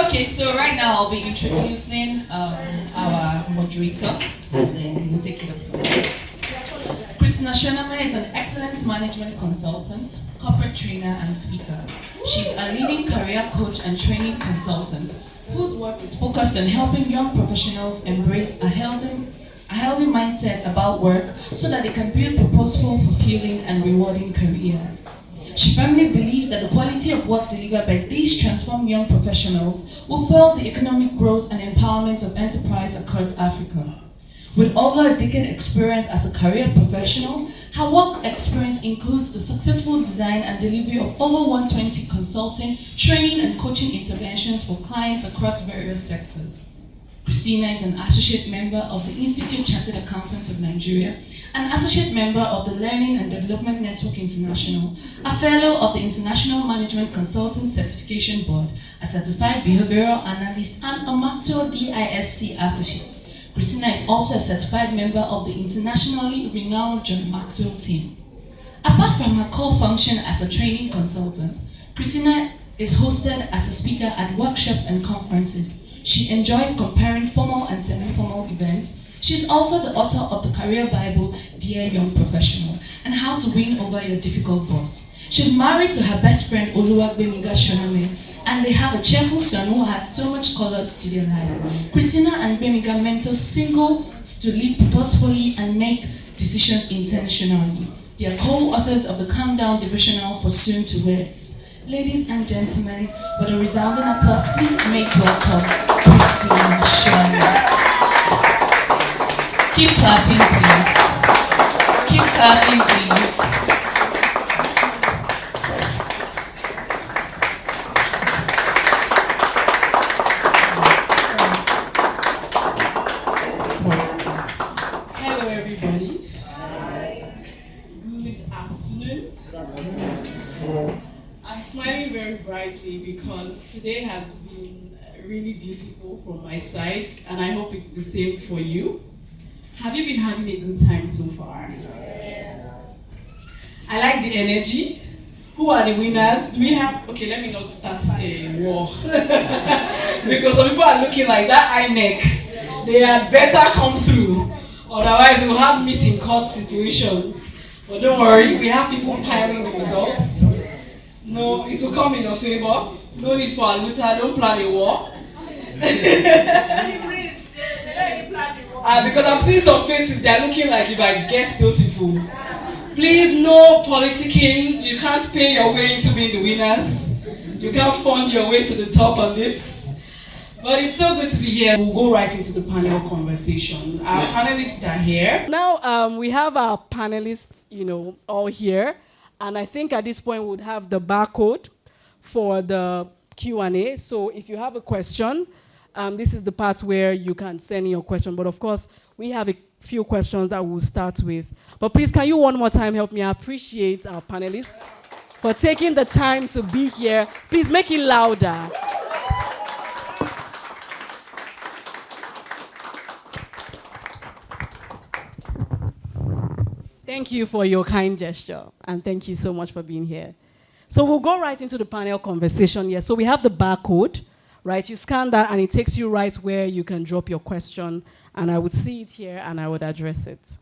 Okay, so right now I'll be introducing our moderator, and then we'll take it up from there. Christina Soname is an excellent management consultant, corporate trainer, and speaker. She's a leading career coach and training consultant whose work is focused on helping young professionals embrace a healthy mindset about work so that they can build purposeful, fulfilling, and rewarding careers. She firmly believes that the quality of work delivered by these transformed young professionals will fuel the economic growth and empowerment of enterprise across Africa. With over a decade experience as a career professional, her work experience includes the successful design and delivery of over 120 consulting, training, and coaching interventions for clients across various sectors. Christina is an associate member of the Institute Chartered Accountants of Nigeria, an associate member of the Learning and Development Network International, a fellow of the International Management Consultant Certification Board, a certified behavioral analyst, and a Maxwell DISC associate. Christina is also a certified member of the internationally renowned John Maxwell team. Apart from her core function as a training consultant, Christina is hosted as a speaker at workshops and conferences. She enjoys comparing formal and semi-formal events. She's also the author of the career Bible, Dear Young Professional, and How to Win Over Your Difficult Boss. She's married to her best friend, Soname, and they have a cheerful son who adds so much color to their life. Christina and Bemiga mentor singles to live purposefully and make decisions intentionally. They are co-authors of the Calm Down devotional for Soon to Words. Ladies and gentlemen, with a resounding applause, please make welcome Christina Soname. Keep clapping, please. Keep clapping, please. Hello, everybody. Hi. Good afternoon. I'm smiling very brightly because today has been really beautiful from my side, and I hope it's the same for you. Have you been having a good time so far? Yes. I like the energy. Who are the winners? Do we have... Okay, let me not start a war. Because some people are looking like that eye neck. They had better come through. Otherwise, we'll have meet in court situations. But don't worry, we have people piling the results. No, it will come in your favor. No need for a looter, don't plan a war. Because I'm seeing some faces, they're looking like if I get those people. Please, no politicking. You can't pay your way into being the winners. You can't fund your way to the top on this. But it's so good to be here. We'll go right into the panel conversation. Our panelists are here. Now, we have our panelists, all here. And I think at this point, we would have the barcode for the Q&A. So if you have a question, this is the part where you can send in your question. But of course, we have a few questions that we'll start with. But please, can you one more time help me appreciate our panelists for taking the time to be here? Please make it louder. Thank you for your kind gesture, and thank you so much for being here. So we'll go right into the panel conversation here. So we have the barcode, right? You scan that, and it takes you right where you can drop your question, and I would see it here, and I would address it.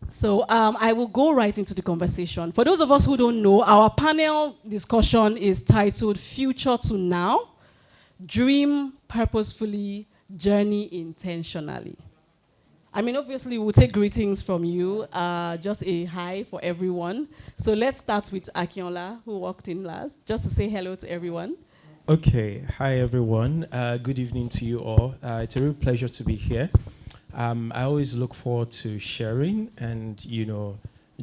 So I will go right into the conversation. For those of us who don't know, our panel discussion is titled Future to Now, Dream Purposefully, Journey Intentionally. I mean, obviously, we'll take greetings from you, just a hi for everyone. So let's start with Akinola, who walked in last, just to say hello to everyone. Okay, hi everyone. Good evening to you all. It's a real pleasure to be here. I always look forward to sharing, and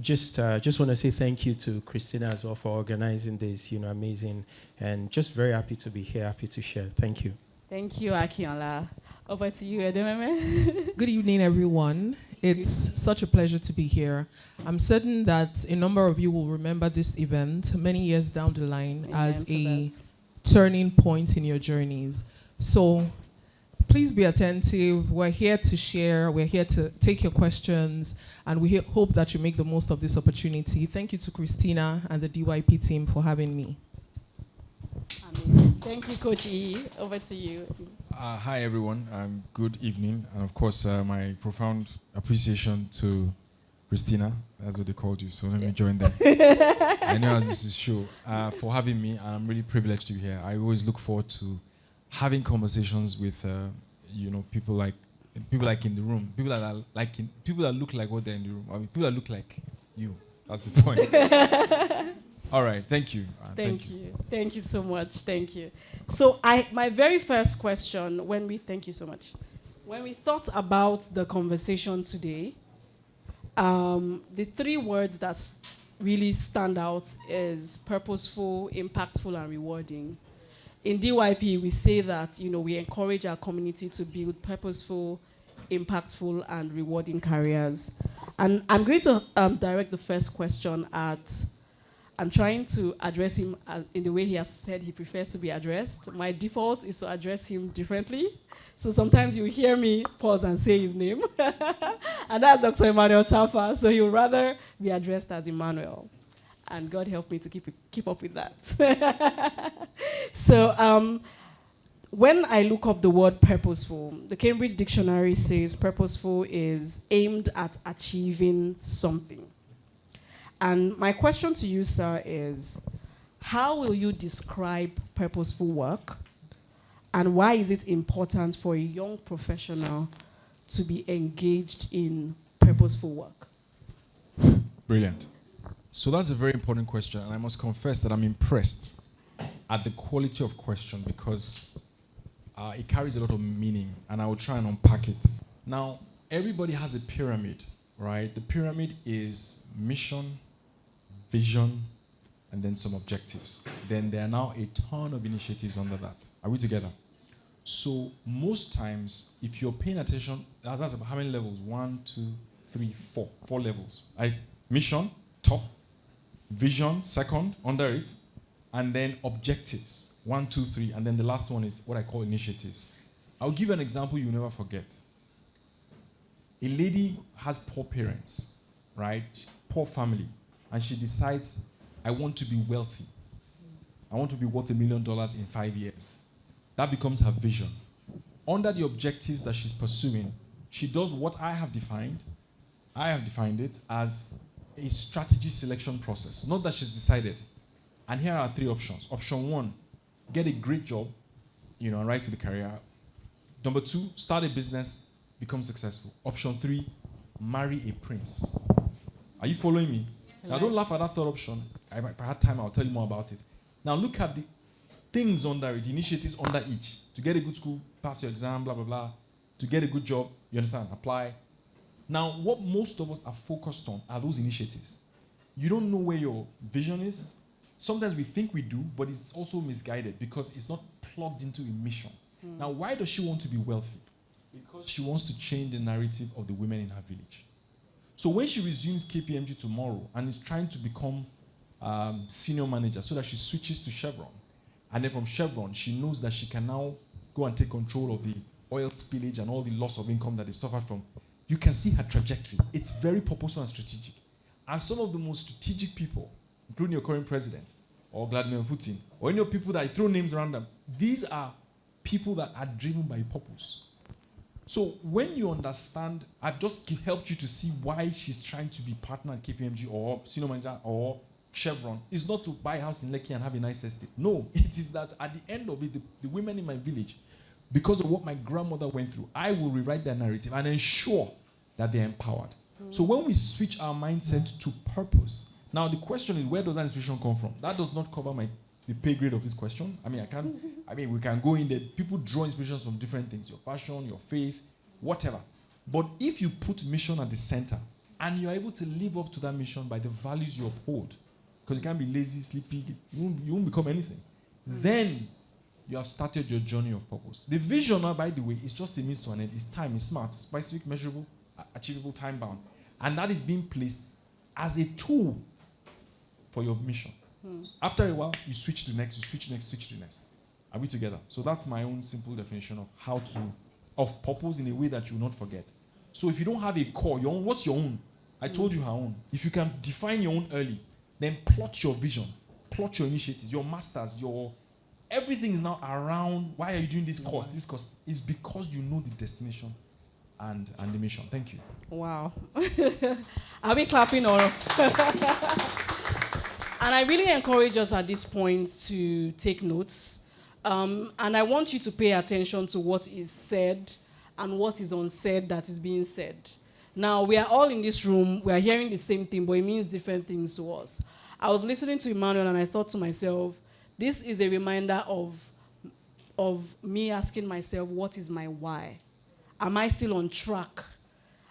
just want to say thank you to Christina as well for organizing this. Amazing, and just very happy to be here, happy to share. Thank you. Thank you, Akinola. Over to you, Edememe. Good evening, everyone. It's such a pleasure to be here. I'm certain that a number of you will remember this event many years down the line as a turning point in your journeys. So please be attentive. We're here to share. We're here to take your questions, and we hope that you make the most of this opportunity. Thank you to Christina and the DYP team for having me. Amen. Thank you, Coach E. Over to you. Hi, everyone. Good evening. And of course, my profound appreciation to Christina. That's what they called you. So let me join them. I know as Mrs. Show for having me. I'm really privileged to be here. I always look forward to having conversations with, people like in the room, people that look like what they're in the room. I mean, people that look like you. That's the point. All right. Thank you. Thank you. Thank you so much. Thank you. So my very first question, thank you so much. When we thought about the conversation today, the three words that really stand out is purposeful, impactful, and rewarding. In DYP, we say that, we encourage our community to build purposeful, impactful, and rewarding careers. And I'm going to direct the first question at, I'm trying to address him in the way he has said he prefers to be addressed. My default is to address him differently. So sometimes you hear me pause and say his name. And that's Dr. Emmanuel Tarfa. So he would rather be addressed as Emmanuel. And God help me to keep up with that. So when I look up the word purposeful, the Cambridge Dictionary says purposeful is aimed at achieving something. And my question to you, sir, is how will you describe purposeful work? And why is it important for a young professional to be engaged in purposeful work? Brilliant. So that's a very important question. And I must confess that I'm impressed at the quality of question because it carries a lot of meaning. And I will try and unpack it. Now, everybody has a pyramid, right? The pyramid is mission, vision, and then some objectives. Then there are now a ton of initiatives under that. Are we together? So most times, if you're paying attention, that's about how many levels? 1, 2, 3, 4. 4 levels. Mission, top. Vision, second, under it. And then objectives. 1, 2, 3. And then the last one is what I call initiatives. I'll give you an example you'll never forget. A lady has poor parents, right? Poor family. And she decides, I want to be wealthy. I want to be worth $1 million in 5 years. That becomes her vision. Under the objectives that she's pursuing, she does what I have defined. I have defined it as a strategy selection process. Not that she's decided. And here are 3 options. Option 1, get a great job, and rise to the career. Number 2, start a business, become successful. Option 3, marry a prince. Are you following me? Now, don't laugh at that third option. If I had time, I'll tell you more about it. Now, look at the things under it, the initiatives under each. To get a good school, pass your exam, blah, blah, blah. To get a good job, you understand, apply. Now, what most of us are focused on are those initiatives. You don't know where your vision is. Sometimes we think we do, but it's also misguided because it's not plugged into a mission. Now, why does she want to be wealthy? Because she wants to change the narrative of the women in her village. So when she resumes KPMG tomorrow and is trying to become senior manager so that she switches to Chevron, and then from Chevron, she knows that she can now go and take control of the oil spillage and all the loss of income that they've suffered from, you can see her trajectory. It's very purposeful and strategic. And some of the most strategic people, including your current president, or Vladimir Putin, or any of people that I throw names around them, these are people that are driven by purpose. So when you understand, I've just helped you to see why she's trying to be partner at KPMG or senior manager or Chevron. It's not to buy a house in Lekki and have a nice estate. No, it is that at the end of it, the women in my village, because of what my grandmother went through, I will rewrite their narrative and ensure that they're empowered. So when we switch our mindset to purpose, now the question is, where does that inspiration come from? That does not cover the pay grade of this question. We can go in there. People draw inspirations from different things, your passion, your faith, whatever. But if you put mission at the center and you're able to live up to that mission by the values you uphold, because you can't be lazy, sleepy, you won't become anything, then you have started your journey of purpose. The vision, by the way, is just a means to an end. It's time, it's smart, specific, measurable, achievable, time-bound. And that is being placed as a tool for your mission. After a while, you switch to next, you switch next, switch to next. Are we together? So that's my own simple definition of purpose in a way that you will not forget. So if you don't have a core, your own, what's your own? I told you her own. If you can define your own early, then plot your vision, plot your initiatives, your masters, your everything is now around, why are you doing this course? This course is because you know the destination and the mission. Thank you. Wow. Are we clapping or? And I really encourage us at this point to take notes. And I want you to pay attention to what is said and what is unsaid that is being said. Now, we are all in this room, we are hearing the same thing, but it means different things to us. I was listening to Emmanuel and I thought to myself, this is a reminder of me asking myself, what is my why? Am I still on track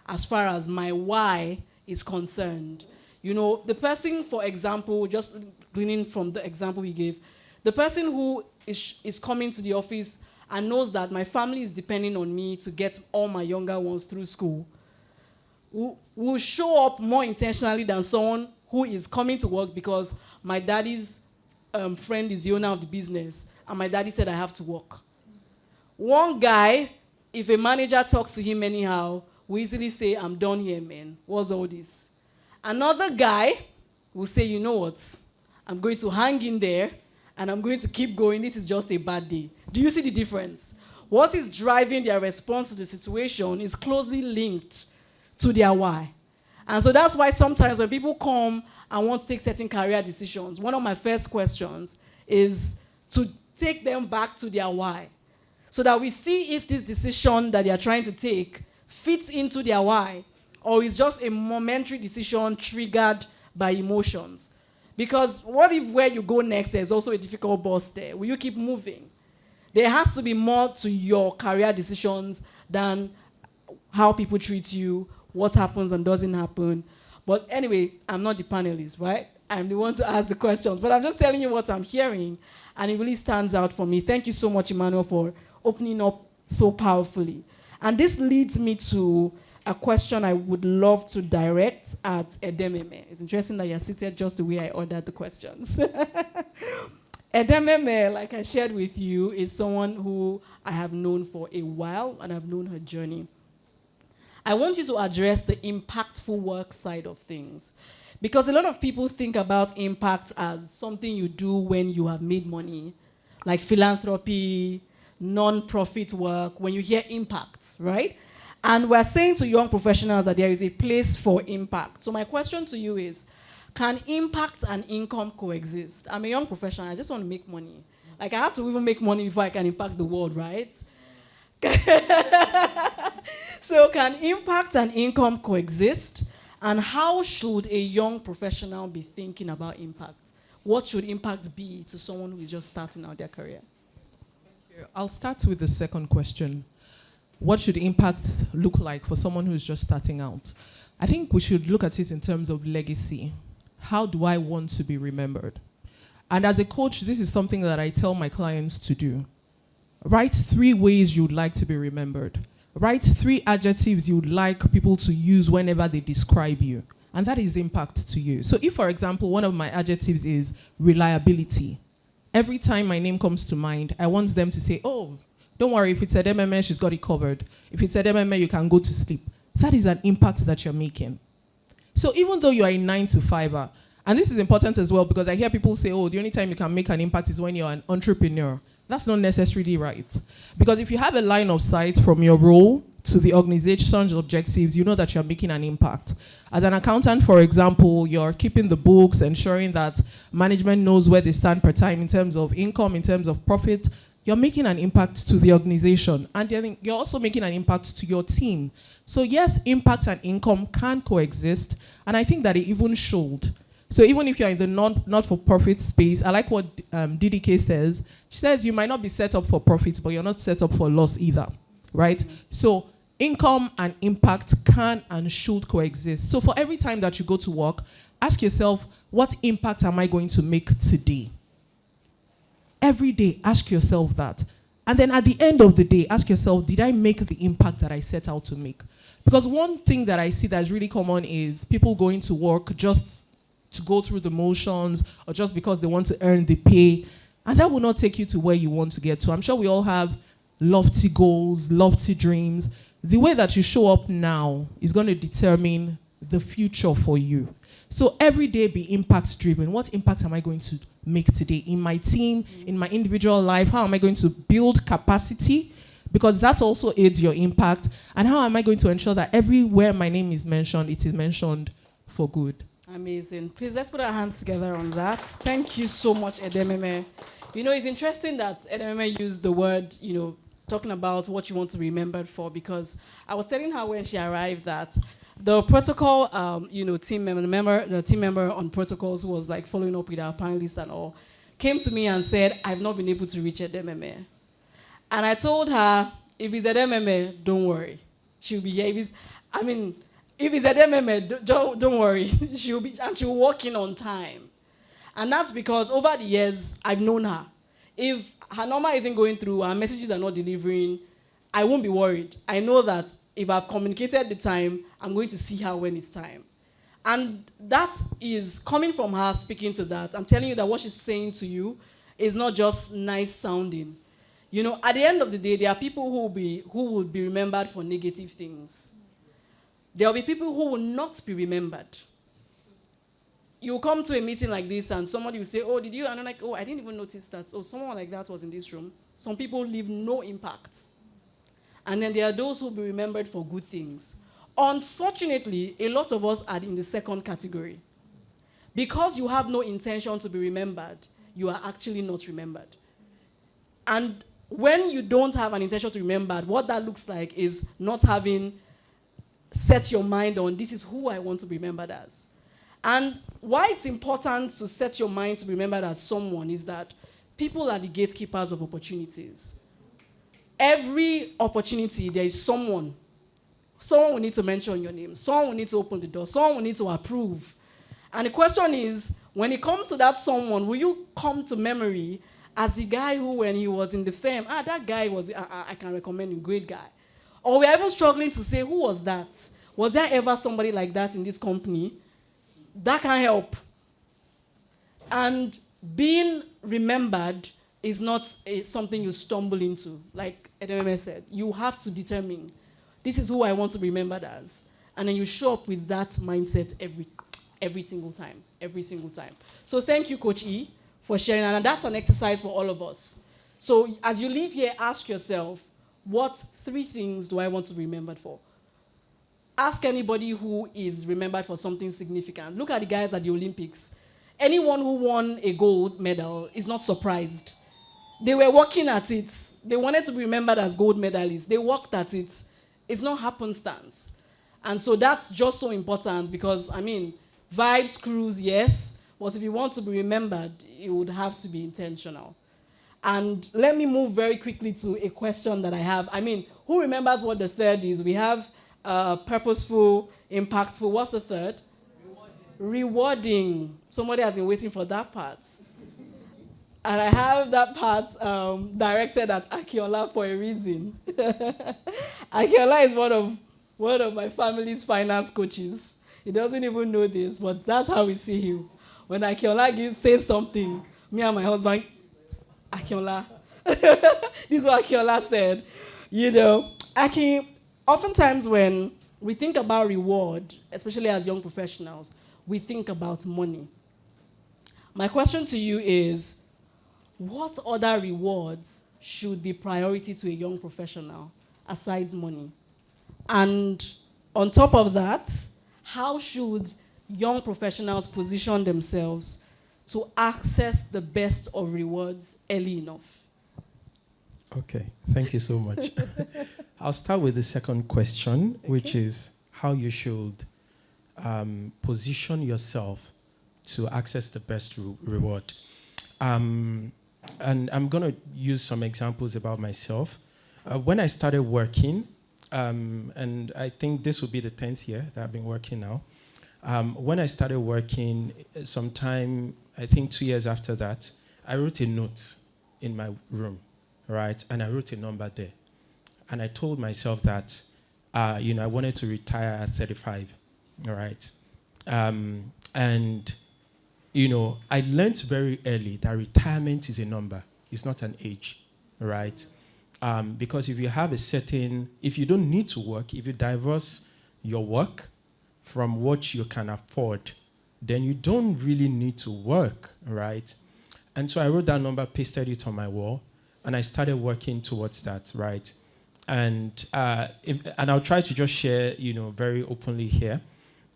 as far as my why is concerned? You know, the person, for example, just gleaning from the example he gave, the person who is coming to the office and knows that my family is depending on me to get all my younger ones through school, will show up more intentionally than someone who is coming to work because my daddy's friend is the owner of the business and my daddy said I have to work. One guy, if a manager talks to him anyhow, will easily say, I'm done here, man. What's all this? Another guy will say, you know what? I'm going to hang in there and I'm going to keep going. This is just a bad day. Do you see the difference? What is driving their response to the situation is closely linked to their why. And so that's why sometimes when people come and want to take certain career decisions, one of my first questions is to take them back to their why, so that we see if this decision that they are trying to take fits into their why, or is just a momentary decision triggered by emotions. Because what if where you go next there's also a difficult boss there? Will you keep moving? There has to be more to your career decisions than how people treat you, what happens and doesn't happen. But anyway, I'm not the panelist, right? I'm the one to ask the questions. But I'm just telling you what I'm hearing, and it really stands out for me. Thank you so much, Emmanuel, for opening up so powerfully. And this leads me to a question I would love to direct at Edememe. It's interesting that you're seated just the way I ordered the questions. Edememe, like I shared with you, is someone who I have known for a while, and I've known her journey. I want you to address the impactful work side of things. Because a lot of people think about impact as something you do when you have made money, like philanthropy, non-profit work, when you hear impact, right? And we're saying to young professionals that there is a place for impact. So my question to you is, can impact and income coexist? I'm a young professional, I just want to make money. Like, I have to even make money before I can impact the world, right? So can impact and income coexist? And how should a young professional be thinking about impact? What should impact be to someone who is just starting out their career? I'll start with the second question. What should impact look like for someone who's just starting out? I think we should look at it in terms of legacy. How do I want to be remembered? And as a coach, this is something that I tell my clients to do. Write 3 ways you'd like to be remembered. Write 3 adjectives you'd like people to use whenever they describe you. And that is impact to you. So if, for example, one of my adjectives is reliability, every time my name comes to mind, I want them to say, oh, don't worry, if it's Edememe, she's got it covered. If it's Edememe, you can go to sleep. That is an impact that you're making. So even though you are a 9-to-5er, and this is important as well because I hear people say, oh, the only time you can make an impact is when you're an entrepreneur. That's not necessarily right. Because if you have a line of sight from your role to the organization's objectives, you know that you're making an impact. As an accountant, for example, you're keeping the books, ensuring that management knows where they stand per time in terms of income, in terms of profit. You're making an impact to the organization. And then you're also making an impact to your team. So yes, impact and income can coexist. And I think that it even should. So even if you're in the not-for-profit space, I like what DDK says. She says you might not be set up for profit, but you're not set up for loss either, right? Mm-hmm. So income and impact can and should coexist. So for every time that you go to work, ask yourself, what impact am I going to make today? Every day, ask yourself that. And then at the end of the day, ask yourself, did I make the impact that I set out to make? Because one thing that I see that's really common is people going to work just to go through the motions or just because they want to earn the pay. And that will not take you to where you want to get to. I'm sure we all have lofty goals, lofty dreams. The way that you show up now is going to determine the future for you. So every day be impact driven. What impact am I going to make today in my team, in my individual life? How am I going to build capacity? Because that also aids your impact. And how am I going to ensure that everywhere my name is mentioned, it is mentioned for good? Amazing. Please, let's put our hands together on that. Thank you so much, Edememe. You know, it's interesting that Edememe used the word, talking about what you want to be remembered for, because I was telling her when she arrived that the protocol, the team member on protocols who was like following up with our panelists and all, came to me and said, I've not been able to reach Edememe. And I told her, if it's Edememe, don't worry. She'll be here. If it's Edememe, don't worry. she'll walk in on time. And that's because over the years, I've known her. If her number isn't going through, her messages are not delivering, I won't be worried. I know that if I've communicated the time, I'm going to see her when it's time. And that is coming from her speaking to that. I'm telling you that what she's saying to you is not just nice sounding. At the end of the day, there are people who will be remembered for negative things. There will be people who will not be remembered. You come to a meeting like this and somebody will say, oh, did you? And I'm like, oh, I didn't even notice that. Oh, someone like that was in this room. Some people leave no impact. And then there are those who will be remembered for good things. Unfortunately, a lot of us are in the second category. Because you have no intention to be remembered, you are actually not remembered. And when you don't have an intention to be remembered, what that looks like is not having set your mind on, this is who I want to be remembered as. And why it's important to set your mind to be remembered as someone is that people are the gatekeepers of opportunities. Every opportunity, there is someone. Someone will need to mention your name. Someone will need to open the door. Someone will need to approve. And the question is, when it comes to that someone, will you come to memory as the guy who, when he was in the firm, that guy was, I can recommend him, great guy. Or we're even struggling to say, who was that? Was there ever somebody like that in this company? That can help. And being remembered is not something you stumble into. Like Edememe said, you have to determine, this is who I want to be remembered as. And then you show up with that mindset every single time. Every single time. So thank you, Coach E, for sharing. And that's an exercise for all of us. So as you leave here, ask yourself, what 3 things do I want to be remembered for? Ask anybody who is remembered for something significant. Look at the guys at the Olympics. Anyone who won a gold medal is not surprised. They were working at it. They wanted to be remembered as gold medalists. They worked at it. It's not happenstance. And so that's just so important because, vibes, cruise, yes, but if you want to be remembered, it would have to be intentional. And let me move very quickly to a question that I have. Who remembers what the third is? We have purposeful, impactful. What's the third? Rewarding. Somebody has been waiting for that part. And I have that part directed at Akinola for a reason. Akinola is one of my family's finance coaches. He doesn't even know this, but that's how we see him. When Akinola says something, me and my husband, Akinola. This is what Akinola said. Oftentimes when we think about reward, especially as young professionals, we think about money. My question to you is, what other rewards should be priority to a young professional aside money? And on top of that, how should young professionals position themselves to access the best of rewards early enough? Okay, thank you so much. I'll start with the second question, which is how you should position yourself to access the best reward. And I'm going to use some examples about myself. When I started working, and I think this will be the 10th year that I've been working now. When I started working, sometime, I think 2 years after that, I wrote a note in my room, right? And I wrote a number there. And I told myself that, I wanted to retire at 35, all right? I learned very early that retirement is a number. It's not an age, right? Because if you have if you don't need to work, if you divorce your work from what you can afford, then you don't really need to work, right? And so I wrote that number, pasted it on my wall, and I started working towards that, right? And I'll try to just share, very openly here.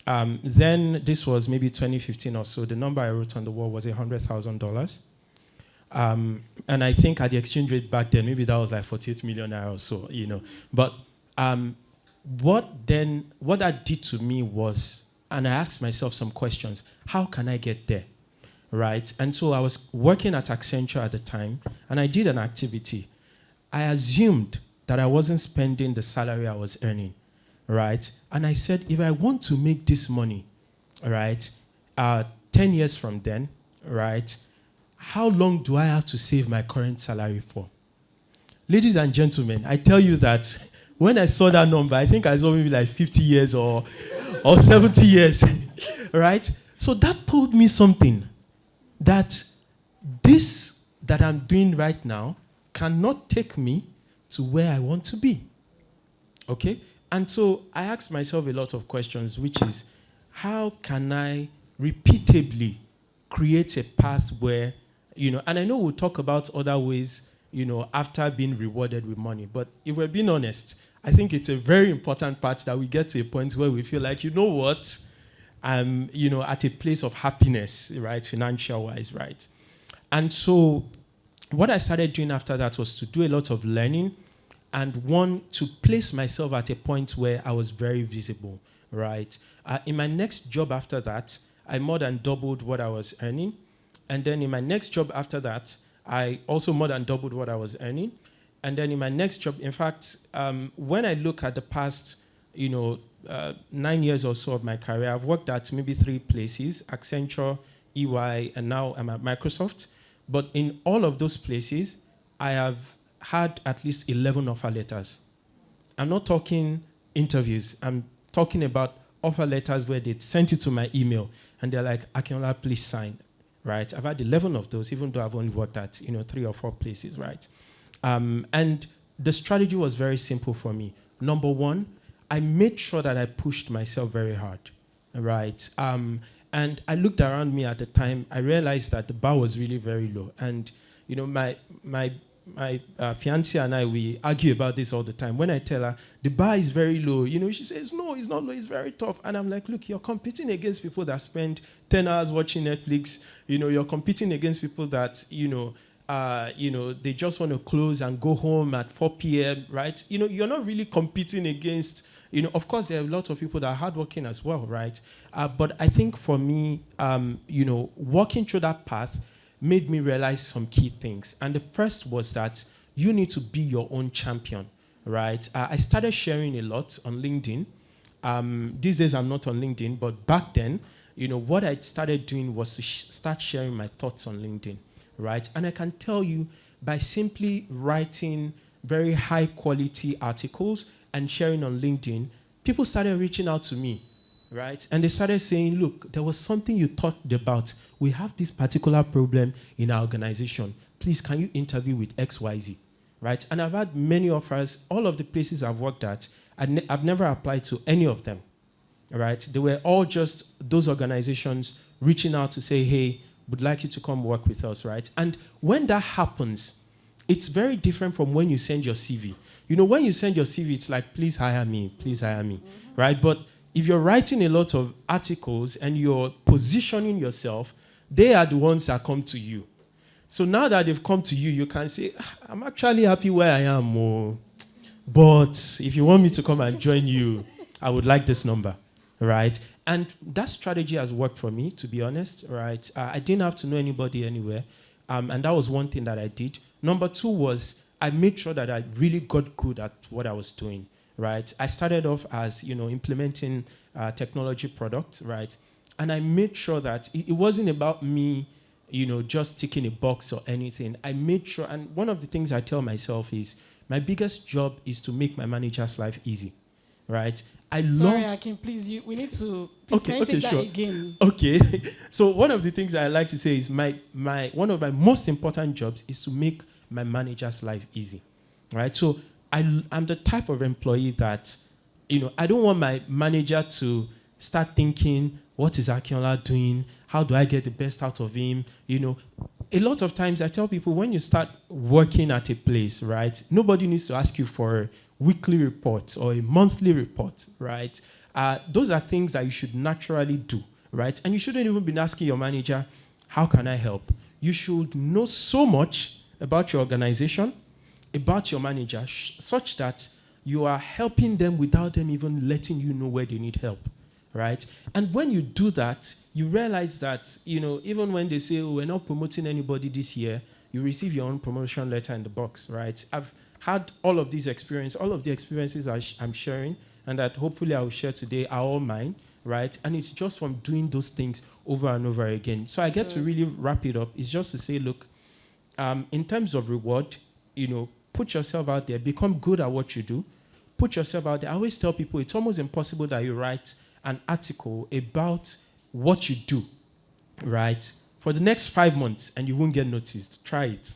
Then this was maybe 2015 or so. The number I wrote on the wall was $100,000. And I think at the exchange rate back then, maybe that was like 48 million naira or so, But what that did to me was, and I asked myself some questions, how can I get there, right? And so I was working at Accenture at the time, and I did an activity. I assumed that I wasn't spending the salary I was earning, right? And I said, if I want to make this money, right, 10 years from then, right, how long do I have to save my current salary for? Ladies and gentlemen, I tell you that when I saw that number, I think I saw maybe like 50 years or 70 years, right? So that told me something, that this that I'm doing right now cannot take me to where I want to be, okay? And so I asked myself a lot of questions, which is, how can I repeatably create a path where, and I know we'll talk about other ways, after being rewarded with money, but if we're being honest, I think it's a very important part that we get to a point where we feel like, what, I'm, at a place of happiness, right, financial-wise, right? And so what I started doing after that was to do a lot of learning, and one, to place myself at a point where I was very visible, right? In my next job after that, I more than doubled what I was earning. And then in my next job after that, I also more than doubled what I was earning. And then in my next job, in fact, when I look at the past, 9 years or so of my career, I've worked at maybe 3 places, Accenture, EY, and now I'm at Microsoft. But in all of those places, I have had at least 11 offer letters. I'm not talking interviews. I'm talking about offer letters where they sent it to my email, and they're like, Akinola, please sign, right? I've had 11 of those, even though I've only worked at 3 or 4 places, right? And the strategy was very simple for me. Number one, I made sure that I pushed myself very hard, right? And I looked around me at the time. I realized that the bar was really very low. And my fiancée and I, we argue about this all the time. When I tell her the bar is very low, she says, no, it's not low, it's very tough. And I'm like, look, you're competing against people that spend 10 hours watching Netflix. You're competing against people that, they just want to close and go home at 4 p.m., right? You're not really competing against, of course, there are a lot of people that are hardworking as well, right? But I think for me, walking through that path made me realize some key things. And the first was that you need to be your own champion, right? I started sharing a lot on LinkedIn. These days I'm not on LinkedIn, but back then, what I started doing was to start sharing my thoughts on LinkedIn, right? And I can tell you, by simply writing very high quality articles and sharing on LinkedIn, people started reaching out to me, right? And they started saying, look, there was something you thought about. We have this particular problem in our organization. Please, can you interview with XYZ, right? And I've had many offers. All of the places I've worked at, I've never applied to any of them, right? They were all just those organizations reaching out to say, hey, would like you to come work with us, right? And when that happens, it's very different from when you send your CV. When you send your CV, it's like, please hire me, right? But if you're writing a lot of articles and you're positioning yourself, they are the ones that come to you. So now that they've come to you, you can say, I'm actually happy where I am, but if you want me to come and join you, I would like this number, right? And that strategy has worked for me, to be honest, right? I didn't have to know anybody anywhere, and that was one thing that I did. Number 2 was I made sure that I really got good at what I was doing, right? I started off as, implementing technology products, right? And I made sure that it wasn't about me, just ticking a box or anything. I made sure, and one of the things I tell myself is, my biggest job is to make my manager's life easy, right? Sorry, Akin, please, we need to, can you take that again? Okay. So one of the things that I like to say is one of my most important jobs is to make my manager's life easy, right? So I'm the type of employee that, I don't want my manager to start thinking, what is Akinola doing? How do I get the best out of him? A lot of times I tell people, when you start working at a place, right, nobody needs to ask you for a weekly report or a monthly report, right? Those are things that you should naturally do, right? And you shouldn't even be asking your manager, how can I help? You should know so much about your organization, about your manager, such that you are helping them without them even letting you know where they need help, right? And when you do that, you realize that, even when they say, oh, we're not promoting anybody this year, you receive your own promotion letter in the box, right? I've had all of these experiences, all of the experiences I'm sharing, and that hopefully I will share today are all mine, right? And it's just from doing those things over and over again. So I get to really wrap it up. It's just to say, look, in terms of reward, put yourself out there, become good at what you do, put yourself out there. I always tell people it's almost impossible that you write an article about what you do, right, for the next 5 months and you won't get noticed. Try it.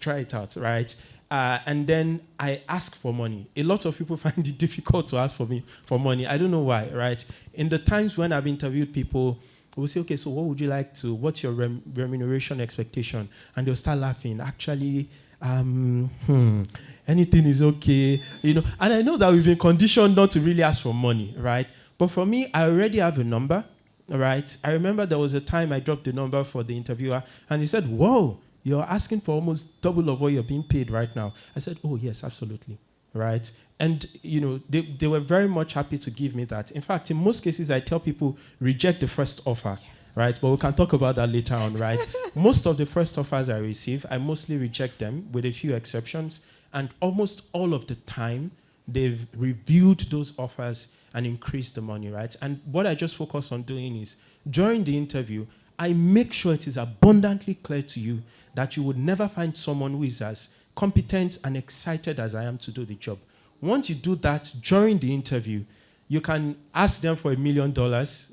Try it out, right? And then I ask for money. A lot of people find it difficult to ask for me for money. I don't know why, right? In the times when I've interviewed people, we'll say, okay, so what would you like to, what's your remuneration expectation? And they'll start laughing. Actually, anything is okay, And I know that we've been conditioned not to really ask for money, right? But for me, I already have a number, right? I remember there was a time I dropped the number for the interviewer, and he said, whoa, you're asking for almost double of what you're being paid right now. I said, oh, yes, absolutely, right? And, they were very much happy to give me that. In fact, in most cases, I tell people, reject the first offer, right? But we can talk about that later on, right? Most of the first offers I receive, I mostly reject them with a few exceptions. And almost all of the time, they've reviewed those offers and increased the money, right? And what I just focus on doing is, during the interview, I make sure it is abundantly clear to you that you would never find someone who is as competent and excited as I am to do the job. Once you do that during the interview, you can ask them for $1 million.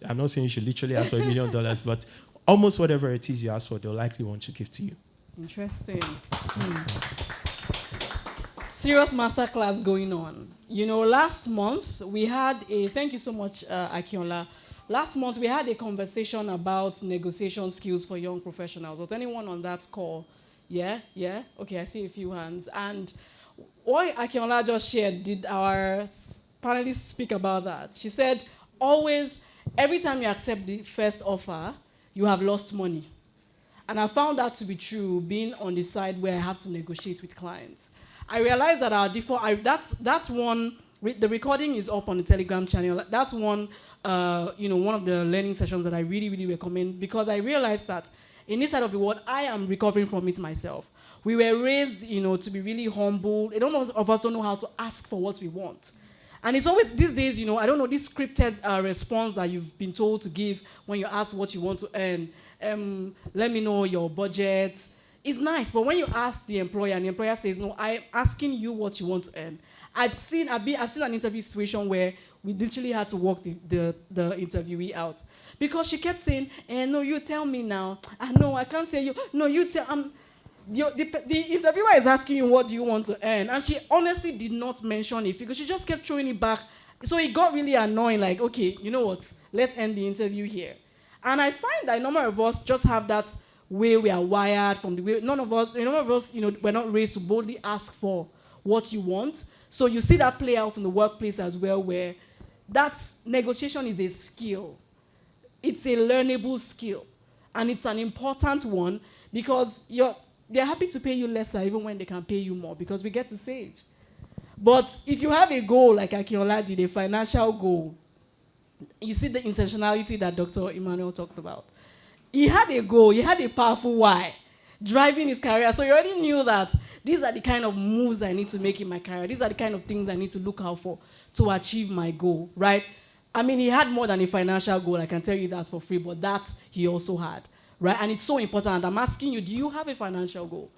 I'm not saying you should literally ask for $1 million, but almost whatever it is you ask for, they'll likely want to give to you. Interesting. Serious masterclass going on. Last month we had thank you so much, Akinola. Last month we had a conversation about negotiation skills for young professionals. Was anyone on that call? Yeah? Okay, I see a few hands. And what Akinola just shared, did our panelists speak about that? She said, every time you accept the first offer, you have lost money. And I found that to be true, being on the side where I have to negotiate with clients. I realized that our default, that's one, the recording is up on the Telegram channel. That's one, one of the learning sessions that I really, really recommend, because I realized that in this side of the world, I am recovering from it myself. We were raised, to be really humble. A lot of us don't know how to ask for what we want. And it's always, these days, I don't know, this scripted response that you've been told to give when you ask what you want to earn. Let me know your budget. It's nice, but when you ask the employer and the employer says, no, I'm asking you what you want to earn. I've seen an interview situation where we literally had to walk the interviewee out. Because she kept saying, no, you tell me now. No, I can't say you. No, you tell. The interviewer is asking you what do you want to earn. And she honestly did not mention it because she just kept throwing it back. So it got really annoying, like, okay, you know what? Let's end the interview here. And I find that a number of us just have that way we are wired from the way none of us, we're not raised to boldly ask for what you want. So you see that play out in the workplace as well, where that negotiation is a skill. It's a learnable skill. And it's an important one because they're happy to pay you lesser even when they can pay you more because we get to save. But if you have a goal like Akinola did, a financial goal, you see the intentionality that Dr. Emmanuel talked about. He had a goal, he had a powerful why, driving his career. So he already knew that these are the kind of moves I need to make in my career. These are the kind of things I need to look out for to achieve my goal, right? I mean, he had more than a financial goal, I can tell you that for free, but that he also had, right? And it's so important. And I'm asking you, do you have a financial goal?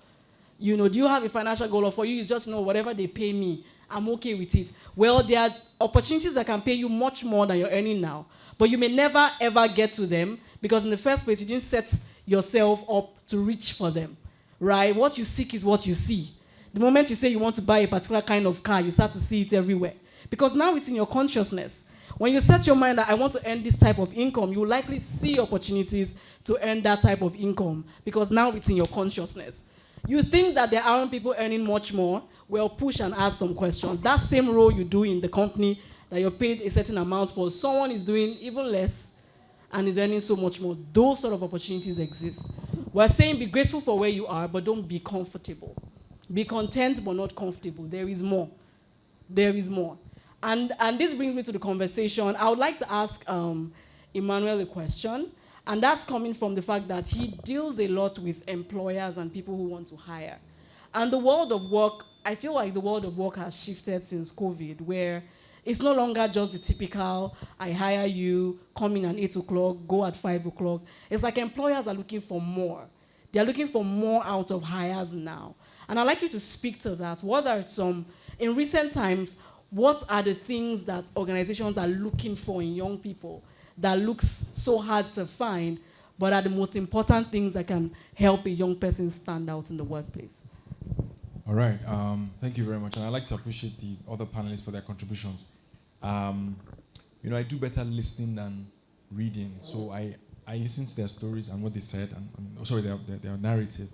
Do you have a financial goal? Or for you, it's just, whatever they pay me, I'm okay with it. Well, there are opportunities that can pay you much more than you're earning now, but you may never, ever get to them because in the first place, you didn't set yourself up to reach for them, right? What you seek is what you see. The moment you say you want to buy a particular kind of car, you start to see it everywhere because now it's in your consciousness. When you set your mind that I want to earn this type of income, you will likely see opportunities to earn that type of income because now it's in your consciousness. You think that there aren't people earning much more, well, push and ask some questions. That same role you do in the company that you're paid a certain amount for, someone is doing even less and is earning so much more. Those sort of opportunities exist. We're saying be grateful for where you are, but don't be comfortable. Be content but not comfortable. There is more. There is more. And this brings me to the conversation. I would like to ask Emmanuel a question, and that's coming from the fact that he deals a lot with employers and people who want to hire. And the world of work, I feel like the world of work has shifted since COVID, where it's no longer just the typical, I hire you, come in at 8 o'clock, go at 5 o'clock. It's like employers are looking for more. They're looking for more out of hires now. And I'd like you to speak to that. What are some, in recent times, what are the things that organizations are looking for in young people that looks so hard to find, but are the most important things that can help a young person stand out in the workplace? All right. Thank you very much. And I'd like to appreciate the other panelists for their contributions. I do better listening than reading. So I listen to their stories and what they said, their narrative.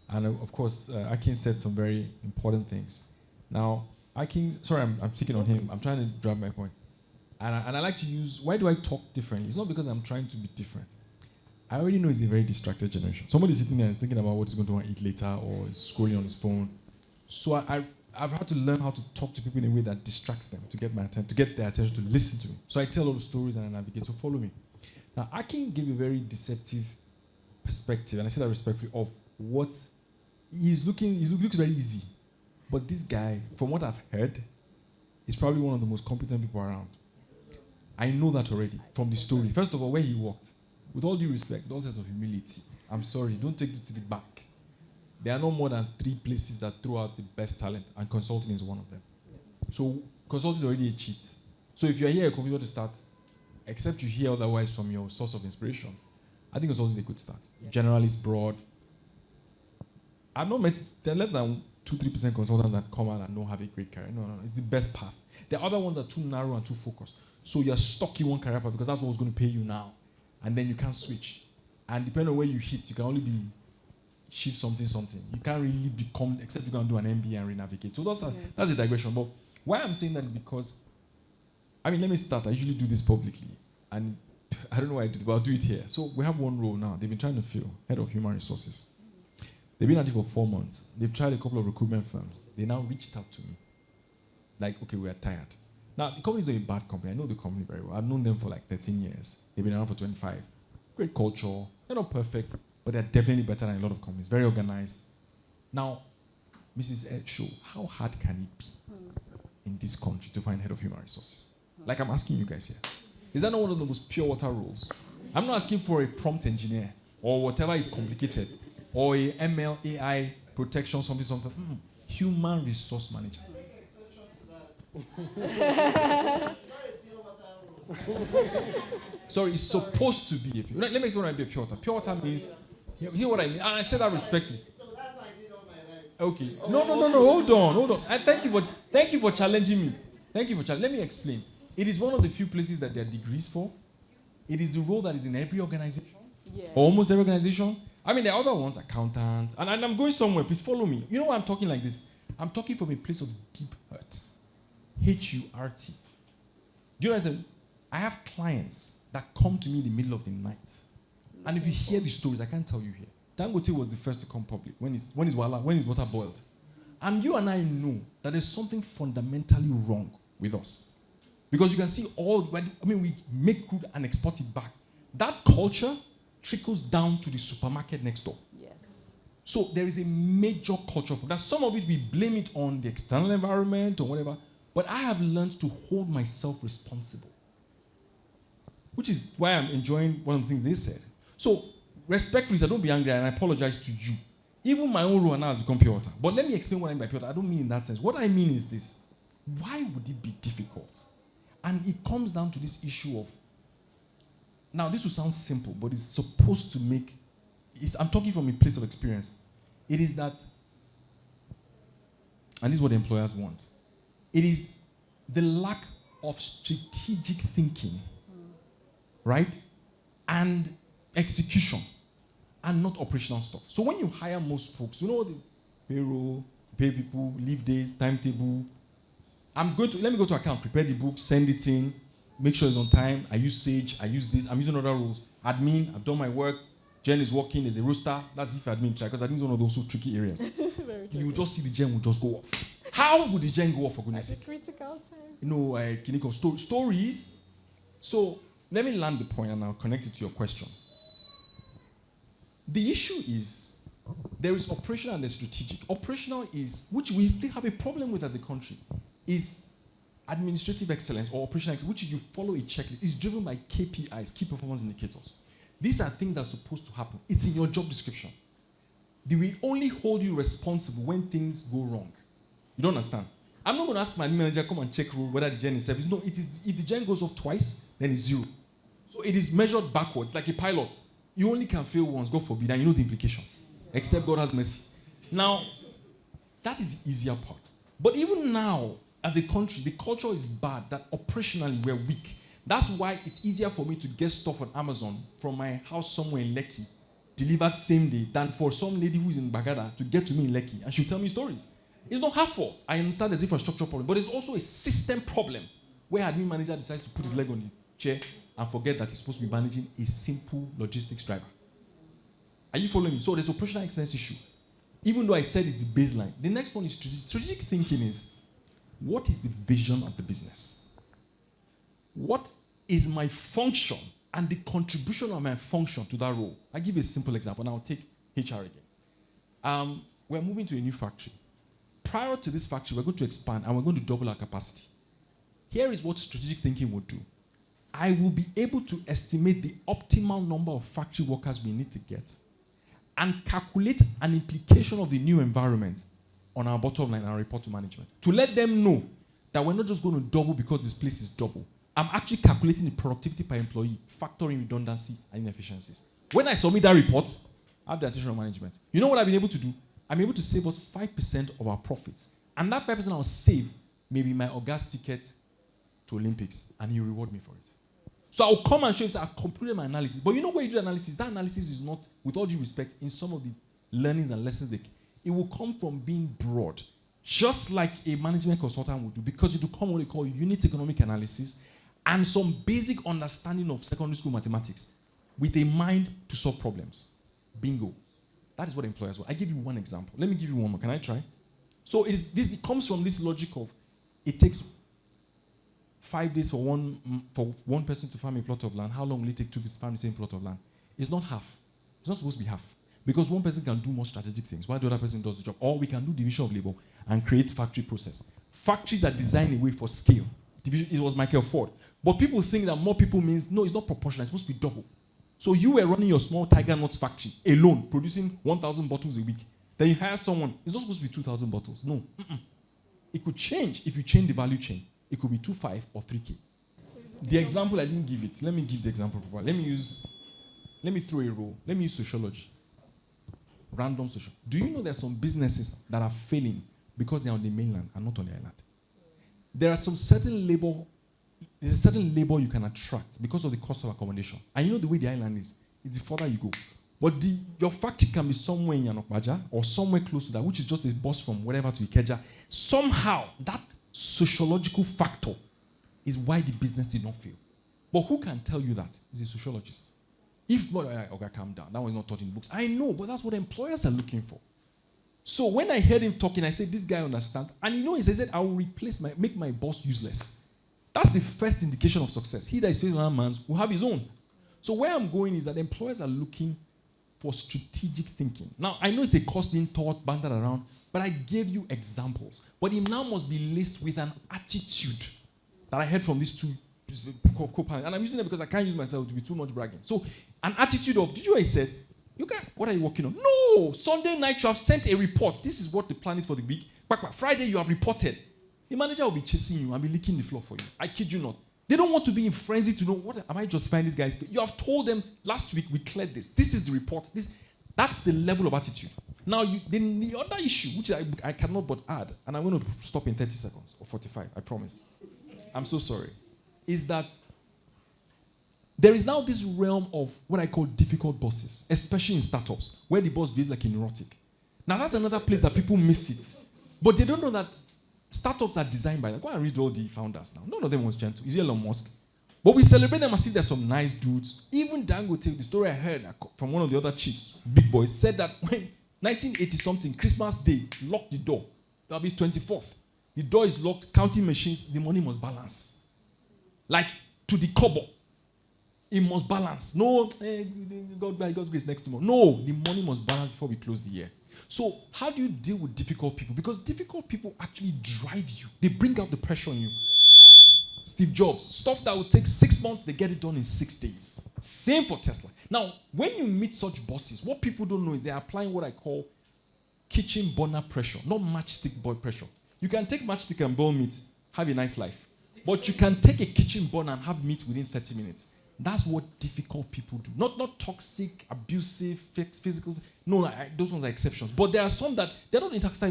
And of course, Akin said some very important things. Now, Akin, sorry, I'm picking on him. I'm trying to drive my point. And I like to use, why do I talk differently? It's not because I'm trying to be different. I already know it's a very distracted generation. Somebody's sitting there and is thinking about what he's going to want to eat later or is scrolling on his phone. So I've had to learn how to talk to people in a way that distracts them, to get their attention, to listen to me. So I tell all the stories and I navigate, so follow me. Now, Akin gave a very deceptive perspective, and I say that respectfully, of what he looks very easy. But this guy, from what I've heard, is probably one of the most competent people around. I know that already from the story. First of all, where he worked, with all due respect, with all sense of humility, I'm sorry, don't take it to the back. There are no more than 3 places that throw out the best talent, and consulting is one of them. So consulting is already a cheat. So if you're here, you're confused to start, except you hear otherwise from your source of inspiration, I think consulting is a good start. Generalist, broad. I've not met, there are less than 2-3% consultants that come out and don't have a great career. No. It's the best path. The other ones are too narrow and too focused. So you're stuck in one career path because that's what's going to pay you now. And then you can't switch. And depending on where you hit, you can only be shift something. You can't really become, except you can do an MBA and re-navigate. So that's a digression. But why I'm saying that is because, let me start. I usually do this publicly. And I don't know why I do it, but I'll do it here. So we have one role now. They've been trying to fill, head of human resources. They've been at it for 4 months. They've tried a couple of recruitment firms. They now reached out to me. Like, okay, we are tired. Now, the company is not a bad company. I know the company very well. I've known them for like 13 years. They've been around for 25. Great culture. They're not perfect, but they're definitely better than a lot of companies. Very organized. Now, Mrs. Edshow, how hard can it be in this country to find head of human resources? Like I'm asking you guys here. Is that not one of the most pure water roles? I'm not asking for a prompt engineer or whatever is complicated or a ML, AI, protection, something. Human resource manager. Sorry, it's supposed to be a pure. Let me explain what I mean by pure water. Pure water means, hear what I mean, and I say that respectfully. Okay. No, hold on. And thank you for challenging me. Let me explain. It is one of the few places that there are degrees for. It is the role that is in every organization. Yes. Or almost every organization. There are other ones, accountant. And I'm going somewhere, please follow me. You know why I'm talking like this? I'm talking from a place of deep hurt. H-U-R-T. Do you know I have clients that come to me in the middle of the night. And if you hear the stories, I can't tell you here. Dangote was the first to come public when his water boiled. And you and I know that there's something fundamentally wrong with us. Because you can see we make crude and export it back. That culture trickles down to the supermarket next door. Yes. So there is a major cultural problem. Some of it we blame it on the external environment or whatever. But I have learned to hold myself responsible. Which is why I'm enjoying one of the things they said. So, respectfully, so don't be angry, and I apologize to you. Even my own role now has become pure water. But let me explain what I mean by pure water. I don't mean in that sense. What I mean is this. Why would it be difficult? And it comes down to this issue of, now this will sound simple, but it's supposed to I'm talking from a place of experience. It is that, and this is what the employers want. It is the lack of strategic thinking, right? And execution, and not operational stuff. So when you hire most folks, you know the payroll, pay people, leave days, timetable. Let me go to account, prepare the book, send it in, make sure it's on time. I use Sage, I use this, I'm using other rules. Admin, I've done my work. Jen is working, there's a roster. That's if admin try, because admin is one of those so tricky areas. You will just see the gen will just go off. How would the gen go off, for goodness sake? Critical time. You know, clinical stories. So let me land the point and I'll connect it to your question. The issue is there is operational and there's strategic. Operational is, which we still have a problem with as a country, is administrative excellence or operational excellence, which you follow a checklist. It's driven by KPIs, key performance indicators. These are things that are supposed to happen. It's in your job description. They will only hold you responsible when things go wrong. You don't understand? I'm not going to ask my manager, come and check whether the gen is service. No, it is, if the gen goes off twice, then it's 0. So it is measured backwards, like a pilot. You only can fail once, God forbid, and you know the implication. Except God has mercy. Now, that is the easier part. But even now, as a country, the culture is bad that operationally we're weak. That's why it's easier for me to get stuff on Amazon from my house somewhere in Lekki, delivered same day, than for some lady who's in Bagada to get to me in Lekki and she'll tell me stories. It's not her fault. I understand there's infrastructure problem, but it's also a system problem where admin manager decides to put his leg on the chair and forget that he's supposed to be managing a simple logistics driver. Are you following me? So there's operational excellence issue. Even though I said it's the baseline, the next one is strategic. Strategic thinking is, what is the vision of the business? What is my function and the contribution of my function to that role? I'll give you a simple example, and I'll take HR again. We're moving to a new factory. Prior to this factory, we're going to expand, and we're going to double our capacity. Here is what strategic thinking would do. I will be able to estimate the optimal number of factory workers we need to get and calculate an implication of the new environment on our bottom line and report to management. To let them know that we're not just going to double because this place is double. I'm actually calculating the productivity per employee, factoring redundancy and inefficiencies. When I submit that report, I have the attention of management. You know what I've been able to do? I'm able to save us 5% of our profits. And that 5% I'll save may be my August ticket to Olympics, and he'll reward me for it. So I'll come and show you, I've completed my analysis. But you know where you do the analysis? That analysis is not, with all due respect, in some of the learnings and lessons, it will come from being broad, just like a management consultant would do, because it will come what they call unit economic analysis and some basic understanding of secondary school mathematics with a mind to solve problems. Bingo. That is what employers want. I give you one example. Let me give you one more. Can I try? So it comes from this logic of it takes 5 days for one person to farm a plot of land. How long will it take 2 people to farm the same plot of land? It's not half. It's not supposed to be half. Because one person can do more strategic things while the other person does the job. Or we can do division of labor and create factory process. Factories are designed away for scale. It was Michael Ford. But people think that more people means, no, it's not proportional. It's supposed to be double. So you were running your small Tiger Nuts factory alone, producing 1,000 bottles a week. Then you hire someone. It's not supposed to be 2,000 bottles. No. It could change if you change the value chain. It could be 2.5 or 3K. The example, I didn't give it. Let me give the example. Let me throw a role. Let me use sociology. Random social. Do you know there are some businesses that are failing because they are on the mainland and not on the island? There are some certain labor, there's a certain labor you can attract because of the cost of accommodation. And you know the way the island is, it's the further you go. But your factory can be somewhere in Yanokbaja or somewhere close to that, which is just a bus from wherever to Ikeja. Somehow, that sociological factor is why the business did not fail. But who can tell you that? Is a sociologist. If not, okay, calm down. That was not taught in books. I know, but that's what employers are looking for. So when I heard him talking, I said, this guy understands. And you know, he said, I will make my boss useless. That's the first indication of success. He that is facing one man will have his own. So where I'm going is that employers are looking for strategic thinking. Now, I know it's a course being taught, bantered around, but I gave you examples. But it now must be laced with an attitude that I heard from these two co-panelists. And I'm using it because I can't use myself to be too much bragging. So an attitude of, did you hear he said, what are you working on? No, Sunday night you have sent a report. This is what the plan is for the week. Friday you have reported. The manager will be chasing you and be licking the floor for you. I kid you not. They don't want to be in frenzy to know, what am I justifying this guy's? You have told them last week we cleared this. This is the report. That's the level of attitude. Now, then the other issue, which I cannot but add, and I'm going to stop in 30 seconds or 45, I promise. I'm so sorry, is that there is now this realm of what I call difficult bosses, especially in startups, where the boss behaves like a neurotic. Now, that's another place that people miss it. But they don't know that startups are designed by that. Go and read all the founders now. None of them was gentle. Is it Elon Musk? But we celebrate them as if there's some nice dudes. Even Dangote, the story I heard from one of the other chiefs, big boys, said that when 1980-something, Christmas Day, locked the door. That'll be 24th. The door is locked, counting machines, the money must balance. Like, to the kobo. It must balance. No, God by God's grace next tomorrow. No, the money must balance before we close the year. So how do you deal with difficult people? Because difficult people actually drive you. They bring out the pressure on you. Steve Jobs, stuff that would take 6 months, they get it done in 6 days. Same for Tesla. Now, when you meet such bosses, what people don't know is they're applying what I call kitchen burner pressure, not matchstick boy pressure. You can take matchstick and boil meat, have a nice life. But you can take a kitchen burner and have meat within 30 minutes. That's what difficult people do. Not toxic, abusive, physical. No, those ones are exceptions. But there are some that they're not interested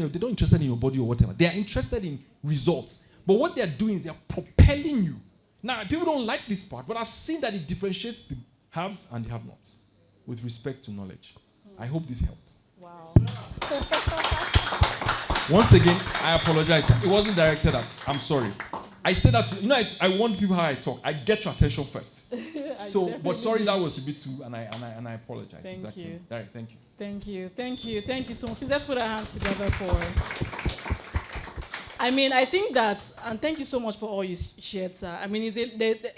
in your body or whatever. They are interested in results. But what they're doing is they're propelling you. Now, people don't like this part, but I've seen that it differentiates the haves and the have-nots with respect to knowledge. I hope this helped. Wow. Once again, I apologize. It wasn't directed at. I'm sorry. I said that, I warn people how I talk. I get your attention first. But sorry, that was a bit too, and I apologize. Thank you. Right, thank you. Thank you. Thank you. Thank you so much. Please, let's put our hands together for... I mean, I think that, and thank you so much for all you shared, sir. I mean,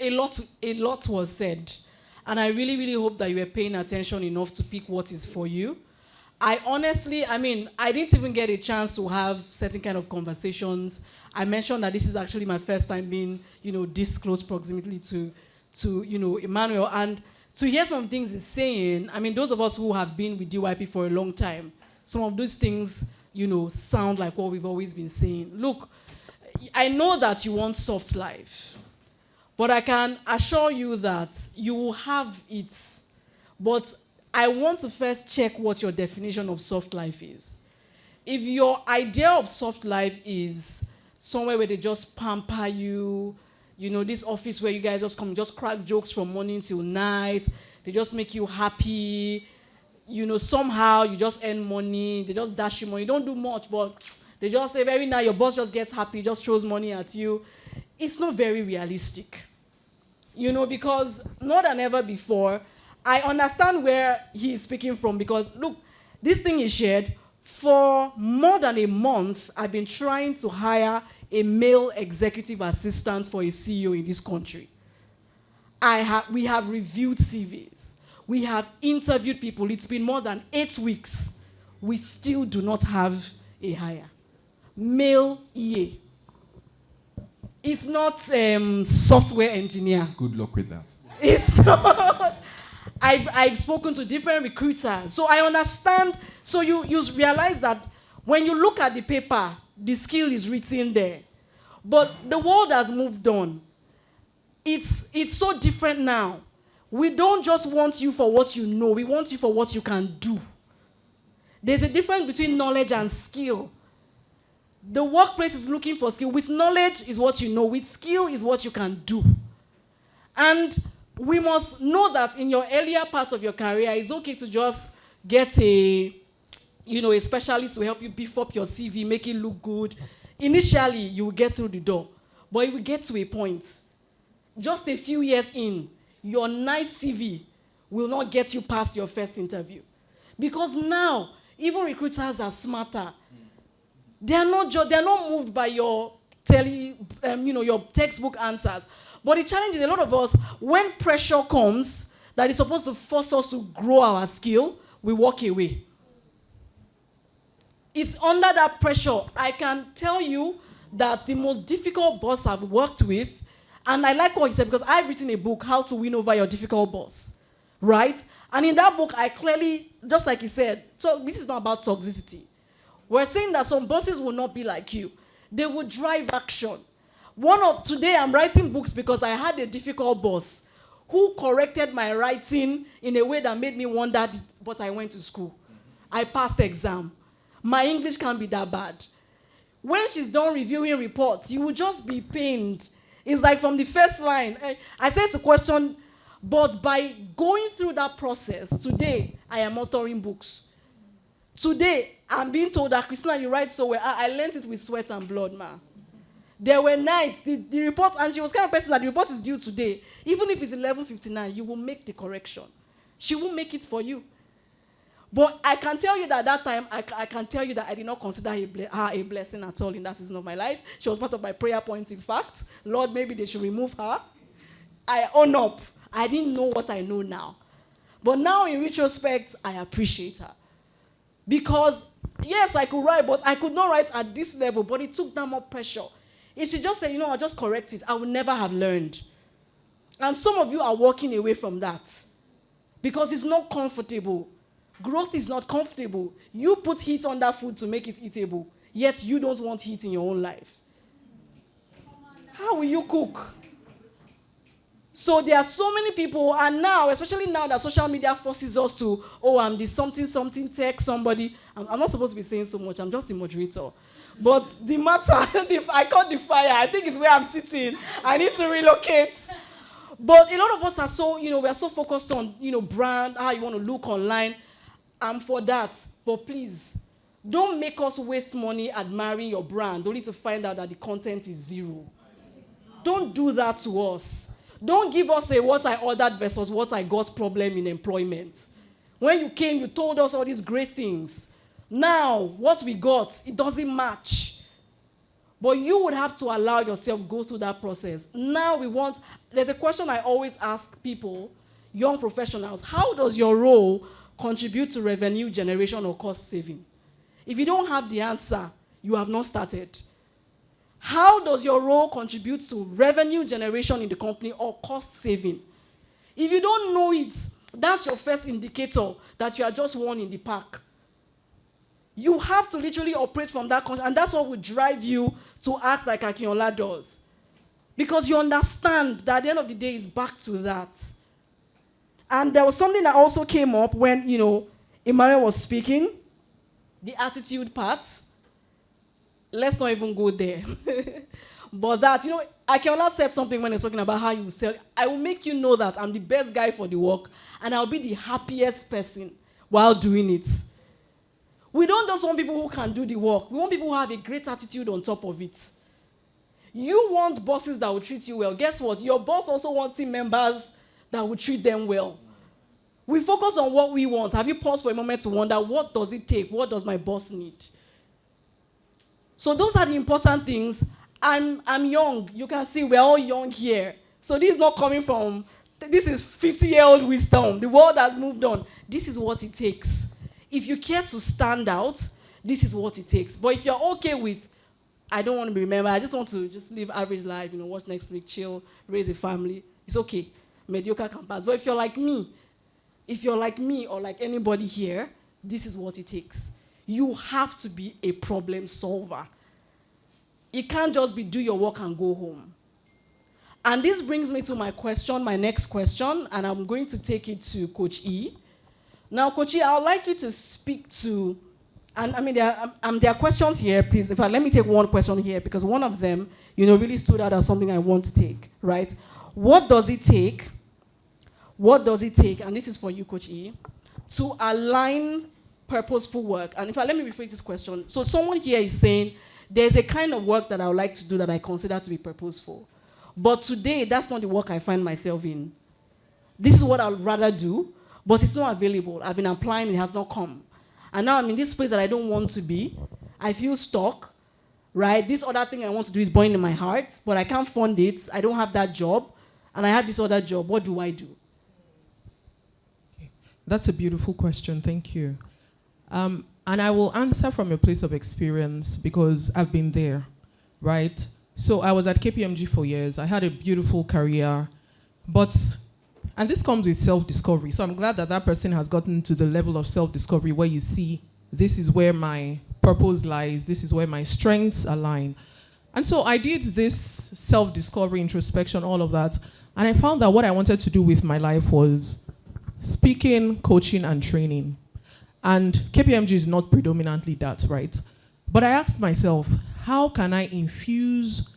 a lot was said. And I really, really hope that you were paying attention enough to pick what is for you. I honestly, I didn't even get a chance to have certain kind of conversations. I mentioned that this is actually my first time being, this close proximity to Emmanuel. And to hear some things he's saying, those of us who have been with DYP for a long time, some of those things, sound like what we've always been saying. Look, I know that you want soft life, but I can assure you that you will have it. But I want to first check what your definition of soft life is. If your idea of soft life is somewhere where they just pamper you, this office where you guys just come, just crack jokes from morning till night, they just make you happy, somehow you just earn money, they just dash you money, you don't do much, but they just say every night your boss just gets happy, just throws money at you. It's not very realistic. Because more than ever before, I understand where he is speaking from, because look, this thing is shared. For more than a month, I've been trying to hire a male executive assistant for a CEO in this country. We have reviewed CVs. We have interviewed people. It's been more than 8 weeks. We still do not have a hire. Male EA. It's not software engineer. Good luck with that. It's not. I've spoken to different recruiters. So I understand. So you realize that when you look at the paper, the skill is written there. But the world has moved on. It's so different now. We don't just want you for what you know. We want you for what you can do. There's a difference between knowledge and skill. The workplace is looking for skill. With knowledge is what you know. With skill is what you can do. And we must know that in your earlier parts of your career, it's okay to just get a specialist to help you beef up your CV, make it look good. Initially, you will get through the door. But it will get to a point. Just a few years in, your nice CV will not get you past your first interview. Because now, even recruiters are smarter. They are not moved by your your textbook answers. But the challenge is a lot of us, when pressure comes that is supposed to force us to grow our skill, we walk away. It's under that pressure. I can tell you that the most difficult boss I've worked with, and I like what he said because I've written a book, How to Win Over Your Difficult Boss, right? And in that book, I clearly, just like he said, so this is not about toxicity. We're saying that some bosses will not be like you. They will drive action. Today I'm writing books because I had a difficult boss who corrected my writing in a way that made me wonder, but I went to school. I passed the exam. My English can't be that bad. When she's done reviewing reports, you will just be pained. It's like from the first line. I said to question, but by going through that process, today, I am authoring books. Today, I'm being told that, Christina, you write so well. I learned it with sweat and blood, ma. There were nights, the report, and she was kind of person that the report is due today. Even if it's 11:59, you will make the correction. She won't make it for you. But I can tell you that that time, I can tell you that I did not consider her a blessing at all in that season of my life. She was part of my prayer points, in fact. Lord, maybe they should remove her. I own up. I didn't know what I know now. But now, in retrospect, I appreciate her. Because, yes, I could write, but I could not write at this level, but it took that more pressure. If she just said, I'll just correct it, I would never have learned. And some of you are walking away from that. Because it's not comfortable. Growth is not comfortable. You put heat on that food to make it eatable, yet you don't want heat in your own life. How will you cook? So there are so many people, and now, especially now that social media forces us to, I'm this something tech, somebody. I'm not supposed to be saying so much, I'm just the moderator. But the matter, I caught the fire, I think it's where I'm sitting. I need to relocate. But a lot of us are so, we are so focused on, brand, how you want to look online. I'm for that. But please, don't make us waste money admiring your brand only to find out that the content is zero. Don't do that to us. Don't give us a what I ordered versus what I got problem in employment. When you came, you told us all these great things. Now, what we got, it doesn't match. But you would have to allow yourself go through that process. Now there's a question I always ask people, young professionals, how does your role contribute to revenue generation or cost saving? If you don't have the answer, you have not started. How does your role contribute to revenue generation in the company or cost saving? If you don't know it, that's your first indicator that you are just one in the pack. You have to literally operate from that concept, and that's what will drive you to act like Akinola does. Because you understand that at the end of the day, it's back to that. And there was something that also came up when, Emmanuel was speaking, the attitude part. Let's not even go there. But that, Akinola said something when he was talking about how you sell. I will make you know that I'm the best guy for the work, and I'll be the happiest person while doing it. We don't just want people who can do the work. We want people who have a great attitude on top of it. You want bosses that will treat you well. Guess what? Your boss also wants team members that will treat them well. We focus on what we want. Have you paused for a moment to wonder, what does it take? What does my boss need? So those are the important things. I'm young. You can see we're all young here. So this is not coming from, this is 50-year-old wisdom. The world has moved on. This is what it takes. If you care to stand out, this is what it takes. But if you're okay with, I don't want to be remembered, I just want to just live average life, watch Netflix, chill, raise a family, it's okay. Mediocre can pass. But if you're like me or like anybody here, this is what it takes. You have to be a problem solver. It can't just be do your work and go home. And this brings me to my next question, and I'm going to take it to Coach E. Now, Coach E, I would like you to speak to, and there are questions here, please. In fact, let me take one question here, because one of them, really stood out as something I want to take, right? What does it take, and this is for you, Coach E, to align purposeful work? And in fact, let me rephrase this question. So someone here is saying, there's a kind of work that I would like to do that I consider to be purposeful. But today, that's not the work I find myself in. This is what I would rather do, but it's not available. I've been applying, it has not come. And now I'm in this place that I don't want to be. I feel stuck, right? This other thing I want to do is burning in my heart, but I can't fund it. I don't have that job, and I have this other job. What do I do? Okay. That's a beautiful question. Thank you. And I will answer from a place of experience because I've been there, right? So I was at KPMG for years. I had a beautiful career, and this comes with self-discovery. So I'm glad that that person has gotten to the level of self-discovery where you see, this is where my purpose lies, this is where my strengths align. And so I did this self-discovery, introspection, all of that, and I found that what I wanted to do with my life was speaking, coaching, and training. And KPMG is not predominantly that, right? But I asked myself, how can I infuse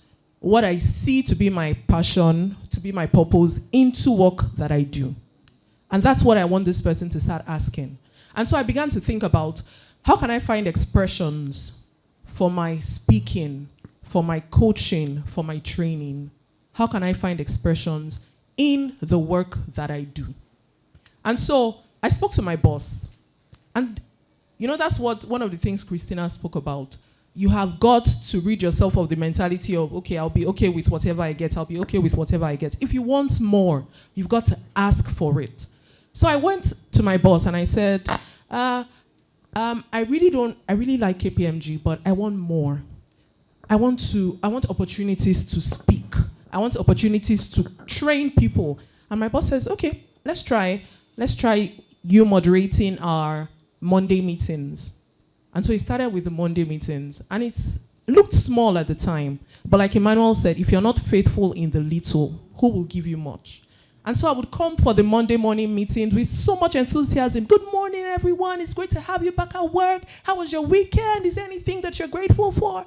what I see to be my passion, to be my purpose, into work that I do. And that's what I want this person to start asking. And so I began to think about, how can I find expressions for my speaking, for my coaching, for my training? How can I find expressions in the work that I do? And so I spoke to my boss. And that's what one of the things Christina spoke about. You have got to rid yourself of the mentality of, okay, I'll be okay with whatever I get. I'll be okay with whatever I get. If you want more, you've got to ask for it. So I went to my boss and I said, I really like KPMG, but I want more. I want opportunities to speak. I want opportunities to train people. And my boss says, okay, let's try you moderating our Monday meetings. And so he started with the Monday meetings. And it looked small at the time. But like Emmanuel said, if you're not faithful in the little, who will give you much? And so I would come for the Monday morning meetings with so much enthusiasm. Good morning, everyone. It's great to have you back at work. How was your weekend? Is there anything that you're grateful for?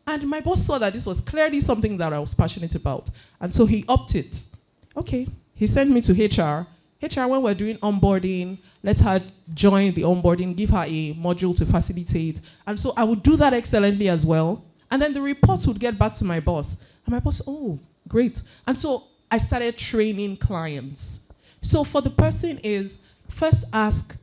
And my boss saw that this was clearly something that I was passionate about. And so he upped it. Okay. He sent me to HR. HR, when we're doing onboarding, let her join the onboarding, give her a module to facilitate. And so I would do that excellently as well. And then the reports would get back to my boss. And my boss, oh, great. And so I started training clients. So for the person is, first ask,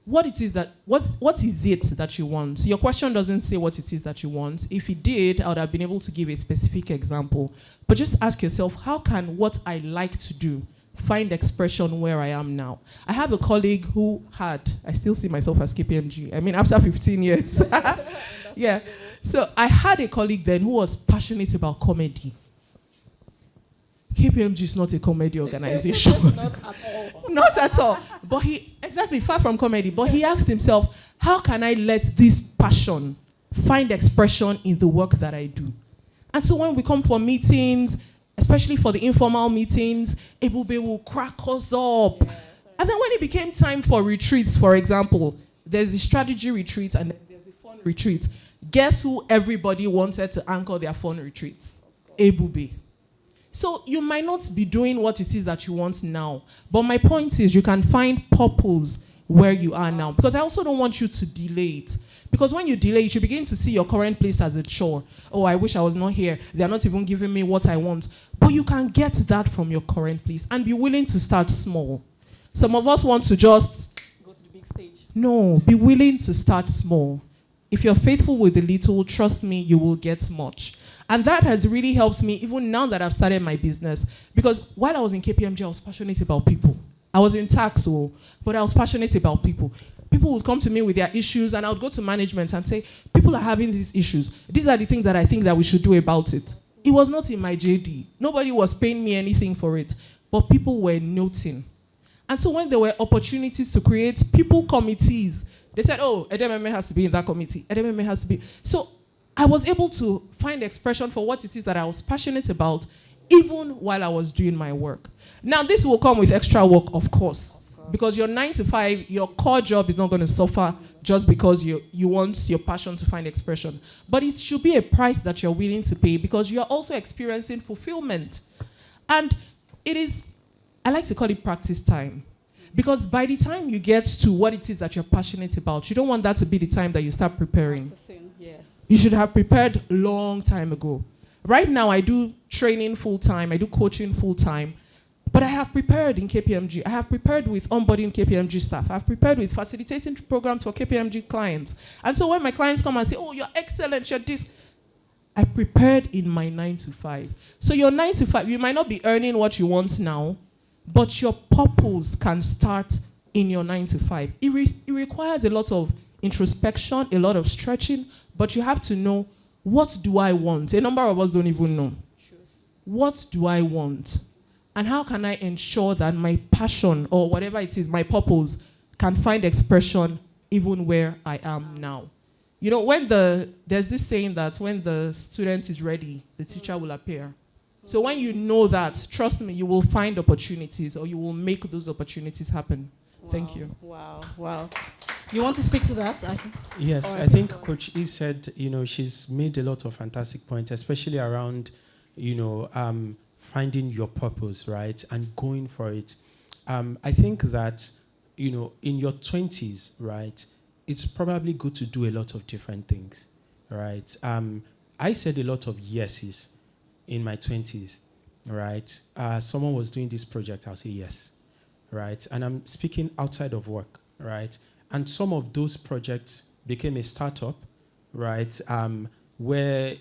what is it that you want? Your question doesn't say what it is that you want. If it did, I would have been able to give a specific example. But just ask yourself, how can what I like to do find expression where I am now? I have a colleague who I still see myself as KPMG. I mean, after 15 years. Yeah. So I had a colleague then who was passionate about comedy. KPMG is not a comedy organization. Not at all. Not at all. But far from comedy. But he asked himself, how can I let this passion find expression in the work that I do? And so when we come for meetings, especially for the informal meetings, Ebube will crack us up. Yeah, and then when it became time for retreats, for example, there's the strategy retreat and then there's the fun retreat. Guess who everybody wanted to anchor their fun retreats? Ebube. So you might not be doing what it is that you want now. But my point is you can find purpose where you are now. Because I also don't want you to delay it. Because when you delay it, you begin to see your current place as a chore. Oh, I wish I was not here. They're not even giving me what I want. But you can get that from your current place and be willing to start small. Some of us want to just go to the big stage. No, be willing to start small. If you're faithful with the little, trust me, you will get much. And that has really helped me even now that I've started my business. Because while I was in KPMG, I was passionate about people. I was in tax, but I was passionate about people. People would come to me with their issues, and I would go to management and say, people are having these issues. These are the things that I think that we should do about it. It was not in my JD. Nobody was paying me anything for it. But people were noting. And so when there were opportunities to create people committees, they said, oh, Edememe has to be in that committee. Edememe has to be. So I was able to find expression for what it is that I was passionate about, even while I was doing my work. Now, this will come with extra work, of course. Because your 9 to 5, your core job is not going to suffer just because you want your passion to find expression. But it should be a price that you're willing to pay because you're also experiencing fulfillment. And it is, I like to call it practice time. Because by the time you get to what it is that you're passionate about, you don't want that to be the time that you start preparing. Practicing, yes. You should have prepared a long time ago. Right now, I do training full-time. I do coaching full-time. But I have prepared in KPMG. I have prepared with onboarding KPMG staff. I've prepared with facilitating programs for KPMG clients. And so when my clients come and say, oh, you're excellent, you're this, I prepared in my 9 to 5. So your 9 to 5, you might not be earning what you want now, but your purpose can start in your 9 to 5. It requires a lot of introspection, a lot of stretching, but you have to know, what do I want? A number of us don't even know. Sure. What do I want? And how can I ensure that my passion or whatever it is, my purpose, can find expression even where I am now? You know, there's this saying that when the student is ready, the teacher will appear. So when you know that, trust me, you will find opportunities or you will make those opportunities happen. Wow. Thank you. Wow. You want to speak to that? Yes, All right, I think please go Coach E said, she's made a lot of fantastic points, especially around, finding your purpose, right, and going for it. I think that, in your 20s, right, it's probably good to do a lot of different things, right? I said a lot of yeses in my 20s, right? Someone was doing this project, I'll say yes, right? And I'm speaking outside of work, right? And some of those projects became a startup, right? Where,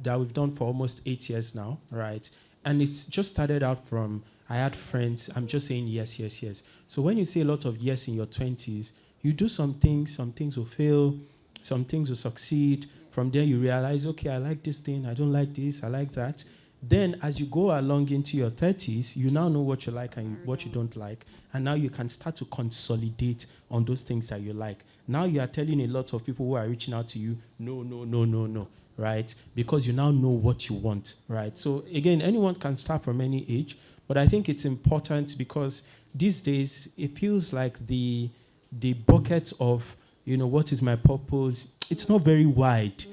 that we've done for almost 8 years now, right? And it's just started out from, I had friends, I'm just saying yes, yes, yes. So when you say a lot of yes in your 20s, you do some things will fail, some things will succeed. From there you realize, okay, I like this thing, I don't like this, I like that. Then as you go along into your 30s, you now know what you like and what you don't like. And now you can start to consolidate on those things that you like. Now you are telling a lot of people who are reaching out to you, no, no, no, no, no, right? Because you now know what you want, right? So again, anyone can start from any age, but I think it's important because these days it feels like the bucket of, what is my purpose, it's not very wide.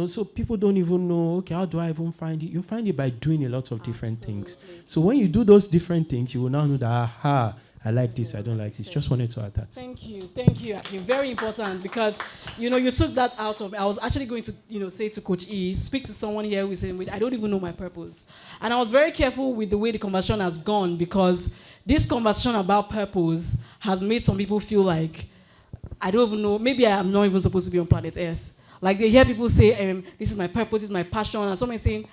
So people don't even know, okay, how do I even find it? You find it by doing a lot of different things. So when you do those different things, you will now know that, aha, I like this, I don't like this. Just wanted to add that. Thank you. Very important because, you took that out of me. I was actually going to, say to Coach E, speak to someone here who is saying, I don't even know my purpose. And I was very careful with the way the conversation has gone because this conversation about purpose has made some people feel like, I don't even know, maybe I am not even supposed to be on planet Earth. Like they hear people say, this is my purpose, this is my passion, and someone saying,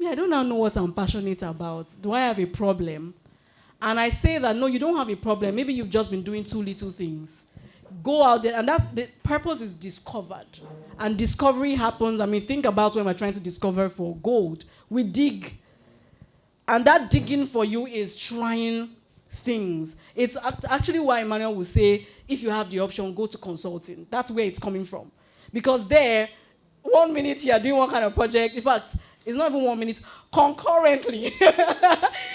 I don't now know what I'm passionate about. Do I have a problem? And I say that, no, you don't have a problem. Maybe you've just been doing too little things. Go out there, and that's the purpose is discovered. And discovery happens, think about when we're trying to discover for gold. We dig. And that digging for you is trying things. It's actually why Emmanuel will say, if you have the option, go to consulting. That's where it's coming from. Because there, 1 minute you are doing one kind of project. In fact, it's not even 1 minute. Concurrently,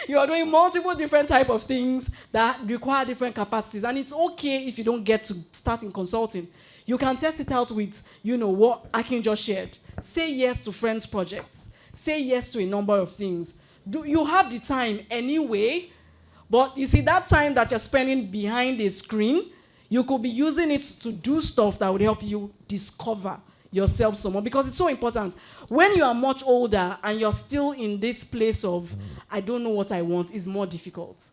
you are doing multiple different type of things that require different capacities. And it's okay if you don't get to start in consulting. You can test it out with, what Akin just shared. Say yes to friends' projects. Say yes to a number of things. You have the time anyway, but you see that time that you're spending behind a screen, you could be using it to do stuff that would help you discover yourself some more because it's so important. When you are much older and you're still in this place of, I don't know what I want, it's more difficult.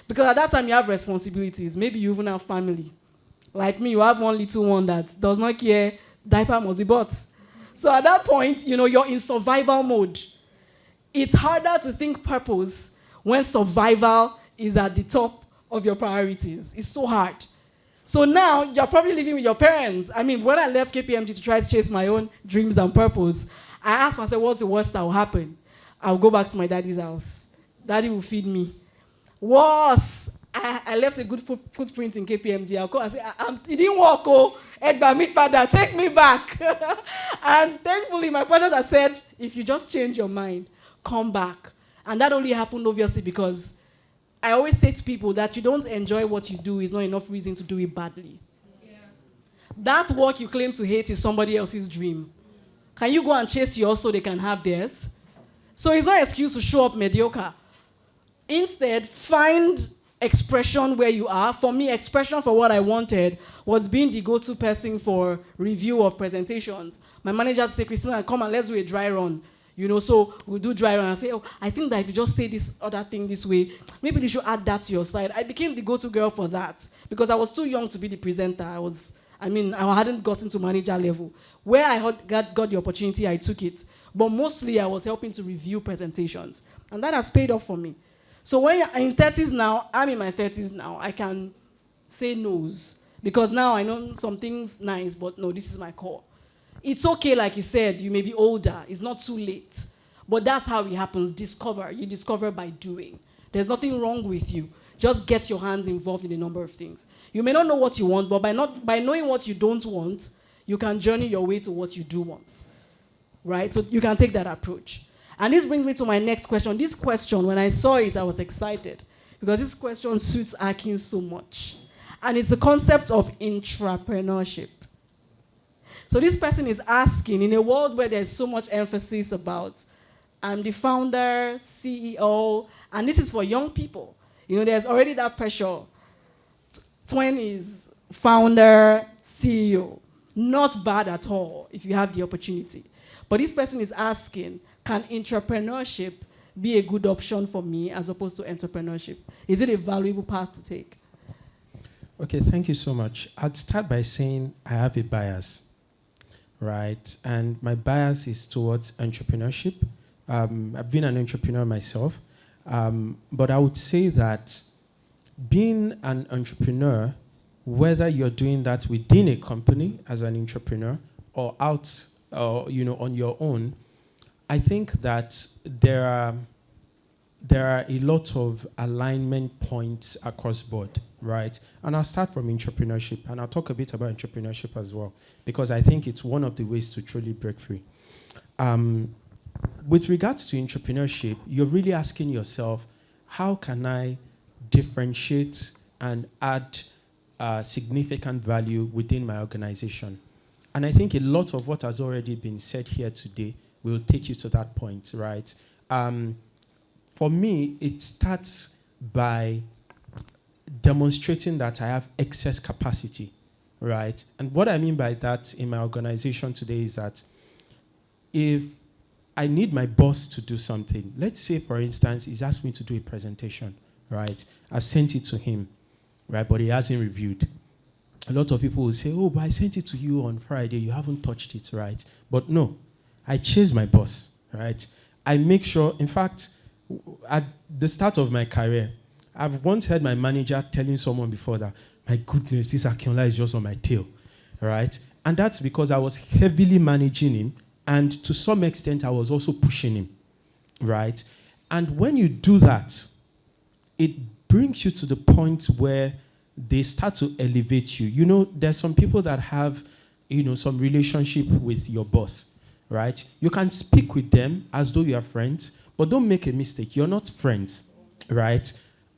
Because at that time you have responsibilities. Maybe you even have family. Like me, you have one little one that does not care, diaper must be bought. So at that point, you're in survival mode. It's harder to think purpose when survival is at the top of your priorities. It's so hard. So now, you're probably living with your parents. When I left KPMG to try to chase my own dreams and purpose, I asked myself, what's the worst that will happen? I'll go back to my daddy's house. Daddy will feed me. Worse, I left a good footprint in KPMG. I'll call and say, it didn't work, Edememe, father, take me back. And thankfully, my partner has said, if you just change your mind, come back. And that only happened, obviously, because I always say to people that you don't enjoy what you do is not enough reason to do it badly. Yeah. That work you claim to hate is somebody else's dream. Can you go and chase yours so they can have theirs? So it's not an excuse to show up mediocre. Instead, find expression where you are. For me, expression for what I wanted was being the go-to person for review of presentations. My manager would say, Christina, come and let's do a dry run. So we'll do dry run and say, I think that if you just say this other thing this way, maybe you should add that to your slide. I became the go-to girl for that because I was too young to be the presenter. I hadn't gotten to manager level. Where I got the opportunity, I took it. But mostly I was helping to review presentations. And that has paid off for me. So when I'm in my 30s now, I can say no's. Because now I know some things nice, but no, this is my core. It's okay, like you said, you may be older. It's not too late. But that's how it happens. You discover by doing. There's nothing wrong with you. Just get your hands involved in a number of things. You may not know what you want, but by knowing what you don't want, you can journey your way to what you do want. Right? So you can take that approach. And this brings me to my next question. This question, when I saw it, I was excited. Because this question suits Akin so much. And it's a concept of intrapreneurship. So this person is asking, in a world where there's so much emphasis about I'm the founder, CEO, and this is for young people. There's already that pressure. 20s, founder, CEO. Not bad at all if you have the opportunity. But this person is asking, can entrepreneurship be a good option for me as opposed to entrepreneurship? Is it a valuable path to take? Okay, thank you so much. I'd start by saying I have a bias, right? And my bias is towards entrepreneurship. I've been an entrepreneur myself, but I would say that being an entrepreneur, whether you're doing that within a company as an entrepreneur or out, on your own, I think that there are a lot of alignment points across board, right? And I'll start from entrepreneurship, and I'll talk a bit about entrepreneurship as well, because I think it's one of the ways to truly break free. With regards to entrepreneurship, you're really asking yourself, how can I differentiate and add significant value within my organization? And I think a lot of what has already been said here today will take you to that point, right? For me, it starts by demonstrating that I have excess capacity, right? And what I mean by that in my organization today is that if I need my boss to do something, let's say, for instance, he's asked me to do a presentation, right? I've sent it to him, right? But he hasn't reviewed. A lot of people will say, oh, but I sent it to you on Friday. You haven't touched it, right? But no, I chase my boss, right? I make sure, in fact, at the start of my career, I've once heard my manager telling someone before that, my goodness, this Akinola is just on my tail, right? And that's because I was heavily managing him, and to some extent, I was also pushing him, right? And when you do that, it brings you to the point where they start to elevate you. There's some people that have, some relationship with your boss, right? You can speak with them as though you are friends, but don't make a mistake. You're not friends, right?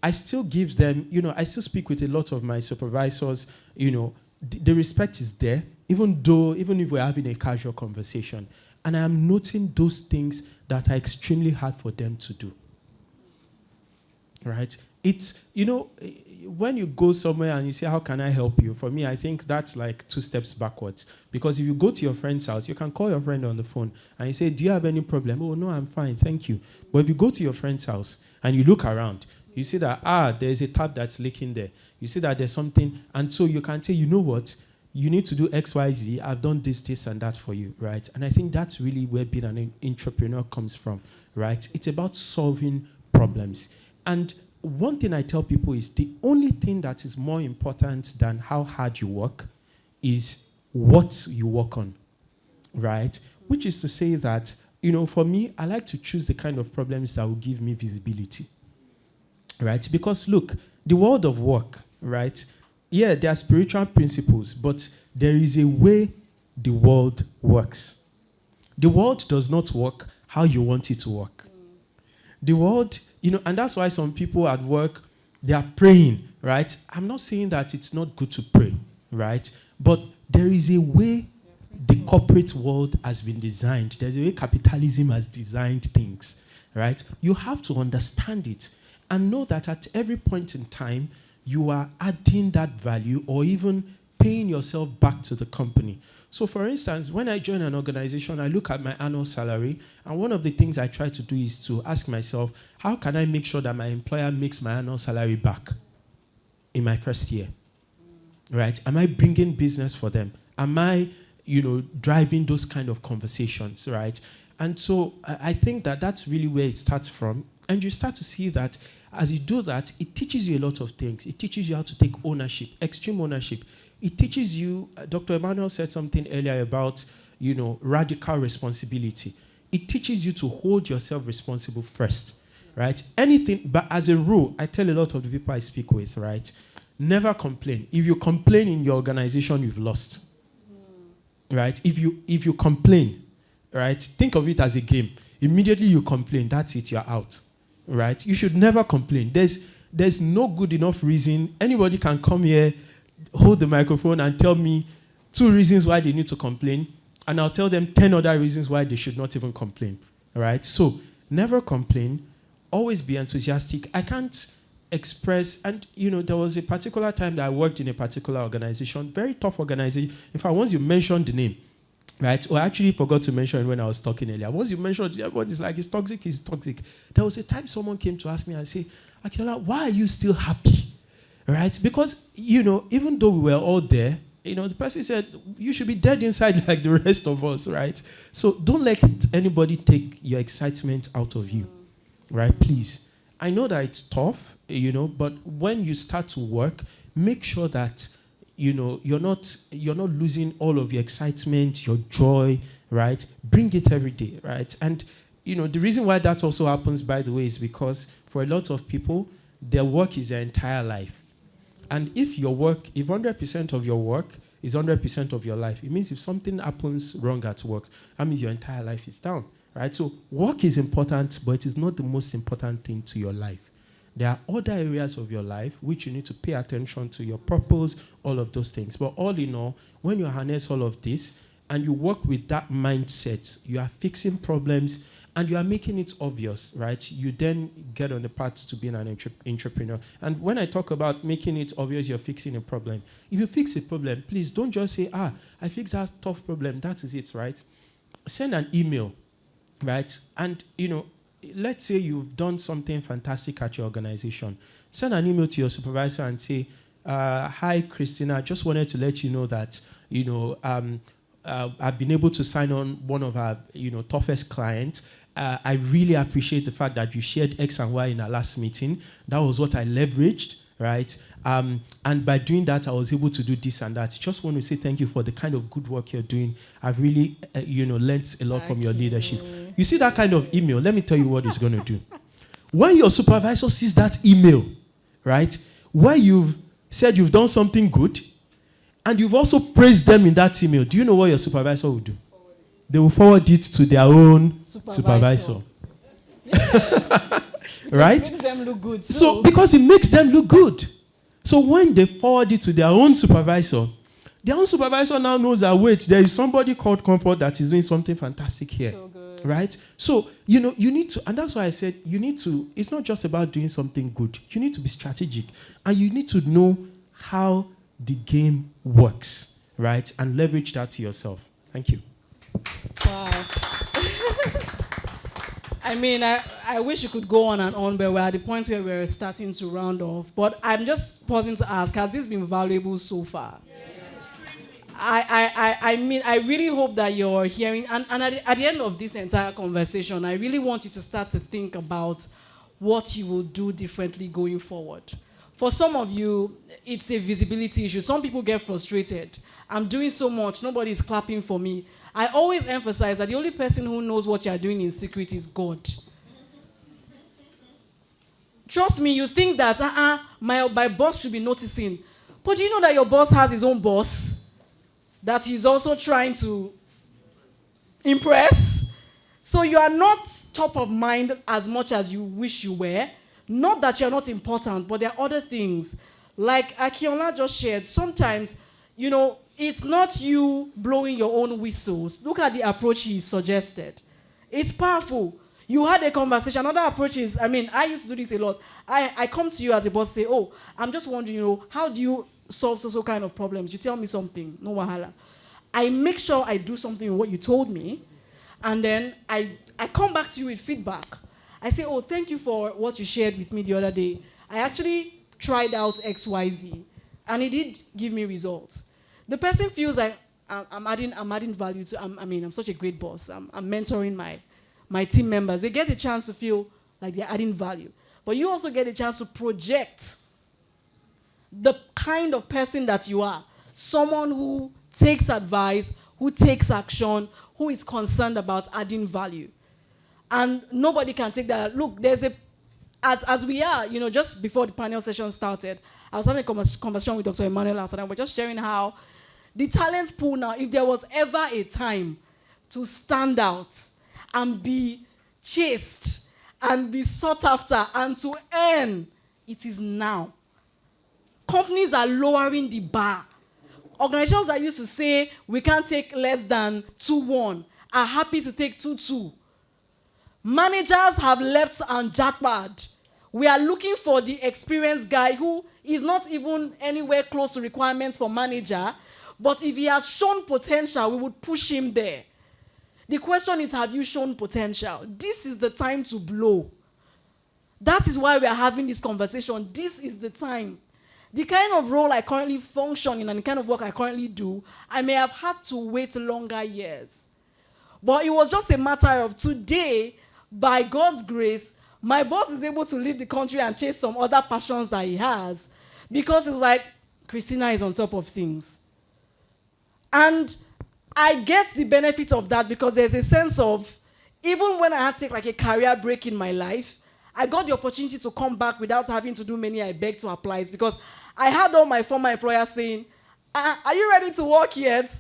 I still give them, I still speak with a lot of my supervisors. The respect is there, even if we're having a casual conversation. And I am noting those things that are extremely hard for them to do, right? It's, when you go somewhere and you say, how can I help you? For me, I think that's like 2 steps backwards. Because if you go to your friend's house, you can call your friend on the phone and you say, do you have any problem? Oh, no, I'm fine, thank you. But if you go to your friend's house and you look around, you see that, there's a tap that's leaking there. You see that there's something, and so you can say, you know what? You need to do X, Y, Z. I've done this, this, and that for you, right? And I think that's really where being an entrepreneur comes from, right? It's about solving problems. And one thing I tell people is the only thing that is more important than how hard you work is what you work on, right? Which is to say that, for me, I like to choose the kind of problems that will give me visibility, right? Because look, the world of work, right? Yeah, there are spiritual principles, but there is a way the world works. The world does not work how you want it to work. The world, and that's why some people at work, they are praying, right? I'm not saying that it's not good to pray, right? But there is a way the corporate world has been designed. There's a way capitalism has designed things, right? You have to understand it and know that at every point in time, you are adding that value or even paying yourself back to the company. So for instance, when I join an organization, I look at my annual salary, and one of the things I try to do is to ask myself, how can I make sure that my employer makes my annual salary back in my first year? Right? Am I bringing business for them? Am I, driving those kind of conversations, right? And so I think that that's really where it starts from. And you start to see that as you do that, it teaches you a lot of things. It teaches you how to take ownership, extreme ownership. It teaches you, Dr. Emmanuel said something earlier about, radical responsibility. It teaches you to hold yourself responsible first, right? Anything, but as a rule, I tell a lot of the people I speak with, right? Never complain. If you complain in your organization, you've lost, right? If you complain, right? Think of it as a game. Immediately you complain, that's it, you're out, right? You should never complain. There's no good enough reason. Anybody can come here hold the microphone and tell me 2 reasons why they need to complain, and I'll tell them 10 other reasons why they should not even complain. All right? So never complain. Always be enthusiastic. I can't express, and there was a particular time that I worked in a particular organization, very tough organization. In fact, once you mentioned the name, right? Or I actually forgot to mention it when I was talking earlier. Once you mentioned, everybody's like, it's toxic. There was a time someone came to ask me and say, Akinola, why are you still happy? Right? Because, even though we were all there, the person said, you should be dead inside like the rest of us, right? So don't let anybody take your excitement out of you, right? Please. I know that it's tough, but when you start to work, make sure that, you're not losing all of your excitement, your joy, right? Bring it every day, right? And, the reason why that also happens, by the way, is because for a lot of people, their work is their entire life. And if 100% of your work is 100% of your life, it means if something happens wrong at work, that means your entire life is down, right? So work is important, but it is not the most important thing to your life. There are other areas of your life which you need to pay attention to, your purpose, all of those things. But all in all, when you harness all of this and you work with that mindset, you are fixing problems and you are making it obvious, right? You then get on the path to being an entrepreneur. And when I talk about making it obvious you're fixing a problem, if you fix a problem, please don't just say, I fixed that tough problem, that is it, right? Send an email, right? And, let's say you've done something fantastic at your organization. Send an email to your supervisor and say, hi, Christina, I just wanted to let you know that, I've been able to sign on one of our, toughest clients. I really appreciate the fact that you shared X and Y in our last meeting. That was what I leveraged, right? And by doing that, I was able to do this and that. Just want to say thank you for the kind of good work you're doing. I've really, learned a lot from your leadership. You see that kind of email, let me tell you what it's going to do. When your supervisor sees that email, right, where you've said you've done something good, and you've also praised them in that email, do you know what your supervisor will do? They will forward it to their own supervisor. Yeah. Right? It makes them look good. So, because it makes them look good. So when they forward it to their own supervisor now knows that, wait, there is somebody called Comfort that is doing something fantastic here. So good. Right? So, you need to, and that's why I said, it's not just about doing something good. You need to be strategic. And you need to know how the game works, right? And leverage that to yourself. Thank you. Wow. I mean, I wish you could go on and on, but we're at the point where we're starting to round off. But I'm just pausing to ask, has this been valuable so far? Yes. I mean, I really hope that you're hearing, and at the end of this entire conversation, I really want you to start to think about what you will do differently going forward. For some of you, it's a visibility issue. Some people get frustrated. I'm doing so much, nobody's clapping for me. I always emphasize that the only person who knows what you're doing in secret is God. Trust me, you think that my boss should be noticing. But do you know that your boss has his own boss that he's also trying to impress? So you are not top of mind as much as you wish you were. Not that you're not important, but there are other things. Like Akinola just shared, sometimes, it's not you blowing your own whistles. Look at the approach he suggested. It's powerful. You had a conversation. Another approach is, I used to do this a lot. I come to you as a boss, say, I'm just wondering, how do you solve so kind of problems? You tell me something, no wahala. I make sure I do something with what you told me, and then I come back to you with feedback. I say, thank you for what you shared with me the other day. I actually tried out XYZ, and it did give me results. The person feels like I'm adding value to. I'm such a great boss. I'm mentoring my team members. They get a chance to feel like they're adding value, but you also get a chance to project the kind of person that you are. Someone who takes advice, who takes action, who is concerned about adding value. And nobody can take that. Look, there's as we are, just before the panel session started, I was having a conversation with Dr. Emmanuel last night. We're just sharing how the talent pool now, if there was ever a time to stand out and be chased and be sought after and to earn, it is now. companies are lowering the bar. Organizations that used to say we can't take less than 2-1 are happy to take 2-2. Managers have left and jackpot. We are looking for the experienced guy who is not even anywhere close to requirements for manager, but if he has shown potential, we would push him there. The question is, have you shown potential? This is the time to blow. That is why we are having this conversation. This is the time. The kind of role I currently function in and the kind of work I currently do, I may have had to wait longer years. But it was just a matter of today, by God's grace, my boss is able to leave the country and chase some other passions that he has because it's like, Christina is on top of things. And I get the benefit of that because there's a sense of, even when I had to take like a career break in my life, I got the opportunity to come back without having to do many I beg to applies because I had all my former employers saying, are you ready to work yet?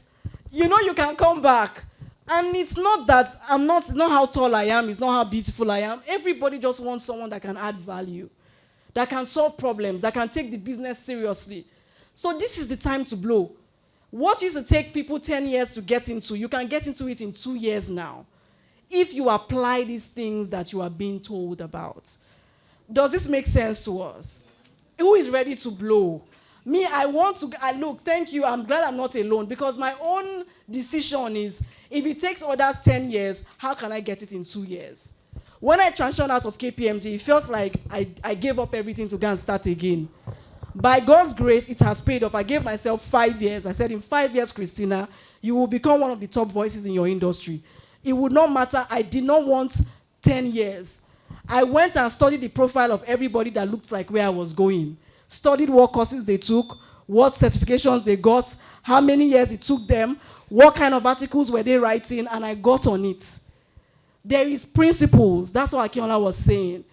You know you can come back. And it's not that it's not how tall I am, it's not how beautiful I am. Everybody just wants someone that can add value, that can solve problems, that can take the business seriously. So this is the time to blow. What used to take people 10 years to get into, you can get into it in 2 years now, if you apply these things that you are being told about. Does this make sense to us? Who is ready to blow? Me, look, thank you, I'm glad I'm not alone because my own decision is, if it takes others 10 years, how can I get it in 2 years? When I transitioned out of KPMG, it felt like I gave up everything to go and start again. By God's grace, it has paid off. I gave myself 5 years. I said, in 5 years, Christina, you will become one of the top voices in your industry. It would not matter. I did not want 10 years. I went and studied the profile of everybody that looked like where I was going. Studied what courses they took, what certifications they got, how many years it took them, what kind of articles were they writing, and I got on it. There is principles. That's what Akinola was saying.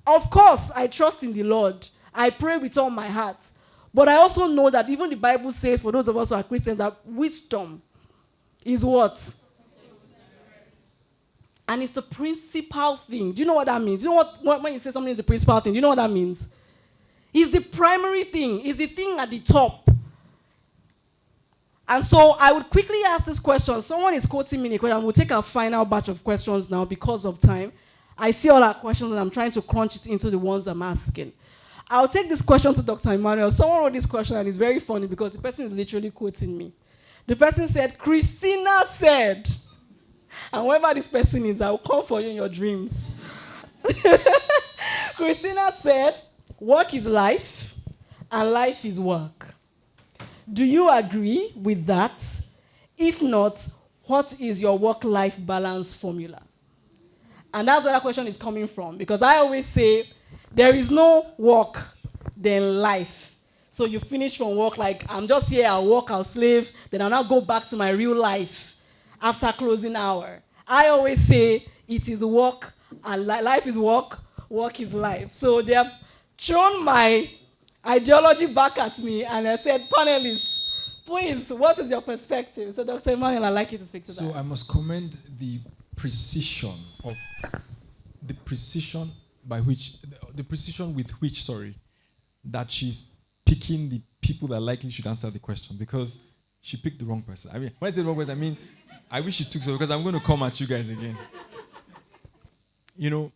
Of course, I trust in the Lord. I pray with all my heart. But I also know that even the Bible says, for those of us who are Christians, that wisdom is what? And it's the principal thing. Do you know what that means? You know what when you say something is the principal thing, do you know what that means? It's the primary thing. It's the thing at the top. And so I would quickly ask this question. Someone is quoting me in a question. We'll take our final batch of questions now because of time. I see all our questions and I'm trying to crunch it into the ones I'm asking. I'll take this question to Dr. Emmanuel. Someone wrote this question and it's very funny because the person is literally quoting me. The person said, Christina said, and whoever this person is, I will come for you in your dreams. Christina said, work is life and life is work. Do you agree with that? If not, what is your work-life balance formula? And that's where that question is coming from. Because I always say, there is no work, then life. So you finish from work like, I'm just here, I'll work, I'll slave, then I'll now go back to my real life after closing hour. I always say, it is work, and life is work, work is life. So they have thrown my ideology back at me, and I said, panelists, please, what is your perspective? So Dr. Emmanuel, I'd like you to speak to that. So I must commend the precision with which, that she's picking the people that likely should answer the question, because she picked the wrong person. I mean, when I say the wrong person, I mean, I wish she took so, because I'm going to come at you guys again. You know,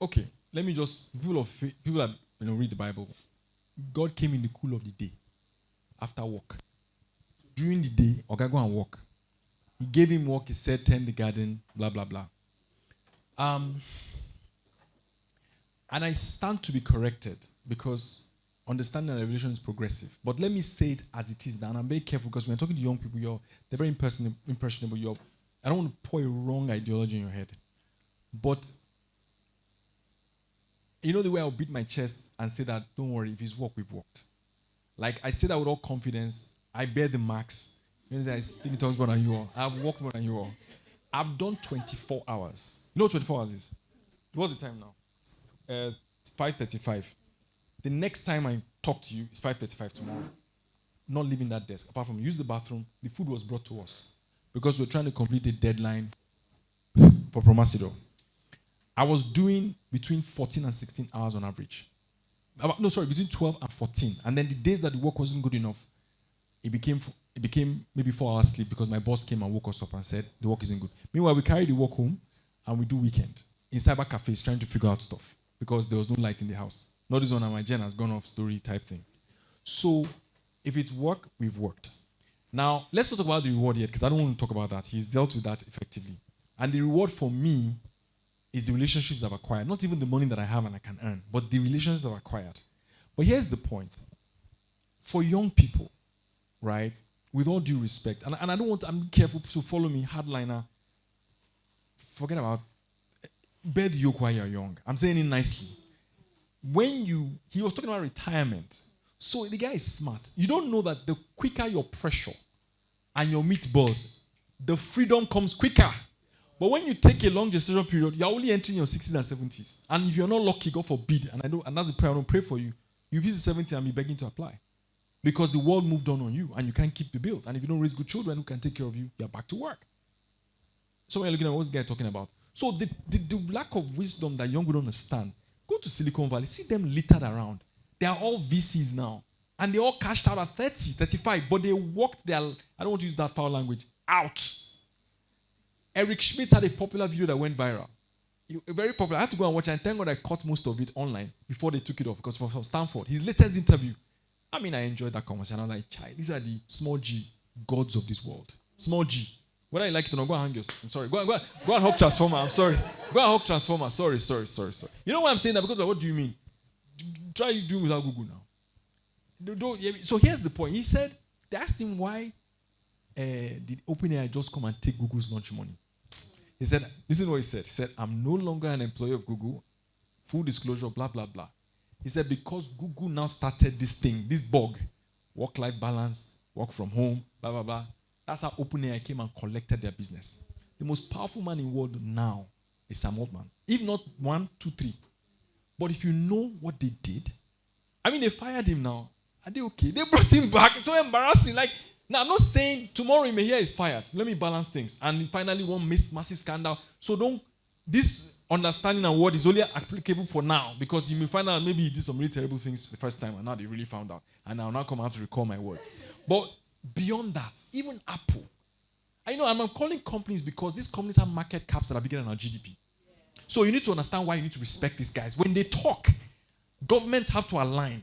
okay, let me just, people that read the Bible, God came in the cool of the day, after work. During the day, okay, go and walk. He gave him work, he said, tend the garden, blah, blah, blah. And I stand to be corrected because understanding and revelation is progressive. But let me say it as it is now. And I'm very careful because when you're talking to young people, they're very impressionable. I don't want to pour a wrong ideology in your head. But you know the way I'll beat my chest and say that, don't worry, if it's work, we've worked. Like I say that with all confidence. I bear the marks. I speak in tongues more than you all. I've worked more than you all. I've done 24 hours. You know what 24 hours is? What's the time now? 5:35. The next time I talk to you, it's 5:35 tomorrow. Not leaving that desk. Apart from use the bathroom, the food was brought to us because we're trying to complete a deadline for Promasido. I was doing between 14 and 16 hours on average. between 12 and 14. And then the days that the work wasn't good enough, it became maybe 4 hours sleep because my boss came and woke us up and said the work isn't good. Meanwhile, we carry the work home and we do weekend in cyber cafes trying to figure out stuff because there was no light in the house. Not this one, and my gen has gone off story type thing. So if it's work, we've worked. Now, let's not talk about the reward yet because I don't want to talk about that. He's dealt with that effectively. And the reward for me is the relationships I've acquired. Not even the money that I have and I can earn, but the relationships I've acquired. But here's the point. For young people, right, with all due respect, and I don't want, I'm careful to follow me, hardliner, forget about, bear the yoke while you're young. I'm saying it nicely. He was talking about retirement. So the guy is smart. You don't know that the quicker your pressure and your meatballs, the freedom comes quicker. But when you take a long gestation period, you're only entering your 60s and 70s. And if you're not lucky, God forbid, and that's a prayer I don't pray for you, you'll be 70 and be begging to apply. Because the world moved on you and you can't keep the bills. And if you don't raise good children who can take care of you, you're back to work. So when you're looking at what's the guy talking about? So the lack of wisdom that young people don't understand, go to Silicon Valley, see them littered around. They are all VCs now. And they all cashed out at 30, 35, but they worked their, I don't want to use that foul language, out. Eric Schmidt had a popular video that went viral. Very popular. I had to go and watch it, and thank God I caught most of it online before they took it off, because from Stanford, his latest interview. I mean, I enjoyed that conversation. I was like, child, these are the small G gods of this world. Small G. Whether you like it or not, go and hang yourself. I'm sorry. Go and hug Transformer. I'm sorry. Go and hug Transformer. Sorry. You know why I'm saying that? Because what do you mean? Try doing without Google now. So here's the point. He said, they asked him why did OpenAI just come and take Google's launch money. He said, listen to what he said. He said, I'm no longer an employee of Google. Full disclosure, blah, blah, blah. He said, because Google now started this thing, this bug, work-life balance, work from home, blah, blah, blah. That's how OpenAI came and collected their business. The most powerful man in the world now is Sam Altman. If not 1, 2, 3. But if you know what they did, I mean, they fired him now. Are they okay? They brought him back. It's so embarrassing. Like, now, I'm not saying tomorrow he may hear he's fired. Let me balance things. And finally, one massive scandal. So this understanding and word is only applicable for now, because you may find out maybe he did some really terrible things the first time and now they really found out. And I'll now come out to recall my words. But beyond that, even Apple. I'm calling companies because these companies have market caps that are bigger than our GDP. So you need to understand why you need to respect these guys. When they talk, governments have to align.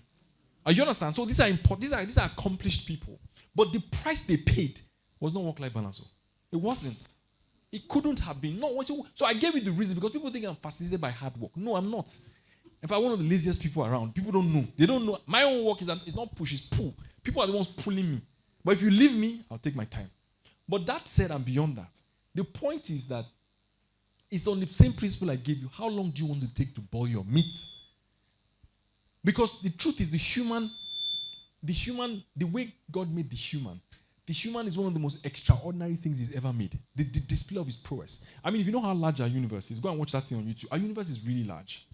You understand? So these are important. These are accomplished people. But the price they paid was not work-life balance. It wasn't. It couldn't have been. No. So I gave you the reason, because people think I'm fascinated by hard work. No, I'm not. In fact, one of the laziest people around. People don't know. They don't know. My own work is not push, it's pull. People are the ones pulling me. But if you leave me, I'll take my time. But that said, and beyond that, the point is that it's on the same principle I gave you. How long do you want to take to boil your meat? Because the truth is the way God made the human is one of the most extraordinary things he's ever made. The display of his prowess. I mean, if you know how large our universe is, go and watch that thing on YouTube. Our universe is really large.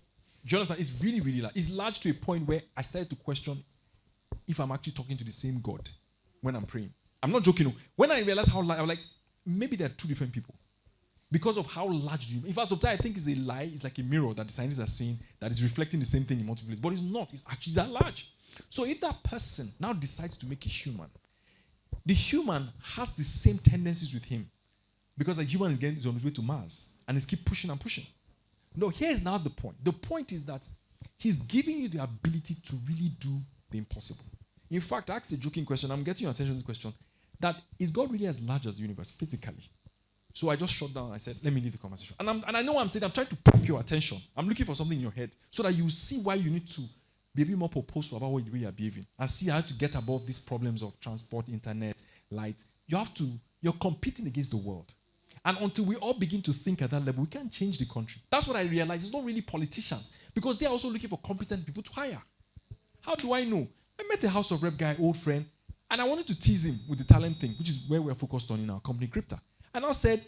Do you understand? It's really, really large. It's large to a point where I started to question if I'm actually talking to the same God when I'm praying. I'm not joking. When I realized how large, I was like, maybe there are two different people. Because of how large the universe. In fact, sometimes I think it's a lie. It's like a mirror that the scientists are seeing that is reflecting the same thing in multiple places. But it's not. It's actually that large. So if that person now decides to make a human, the human has the same tendencies with him, because the human is on his way to Mars and he's keep pushing and pushing. No, here's now the point. The point is that he's giving you the ability to really do the impossible. In fact, I asked a joking question. I'm getting your attention to this question. That is God really as large as the universe physically? So I just shut down and I said, let me leave the conversation. And I know what I'm saying. I'm trying to poke your attention. I'm looking for something in your head so that you see why you need to be a bit more purposeful about the way you're behaving and see how to get above these problems of transport, internet, light. You're competing against the world. And until we all begin to think at that level, we can't change the country. That's what I realized. It's not really politicians, because they're also looking for competent people to hire. How do I know? I met a House of Rep guy, old friend, and I wanted to tease him with the talent thing, which is where we're focused on in our company, Crypta. And I said,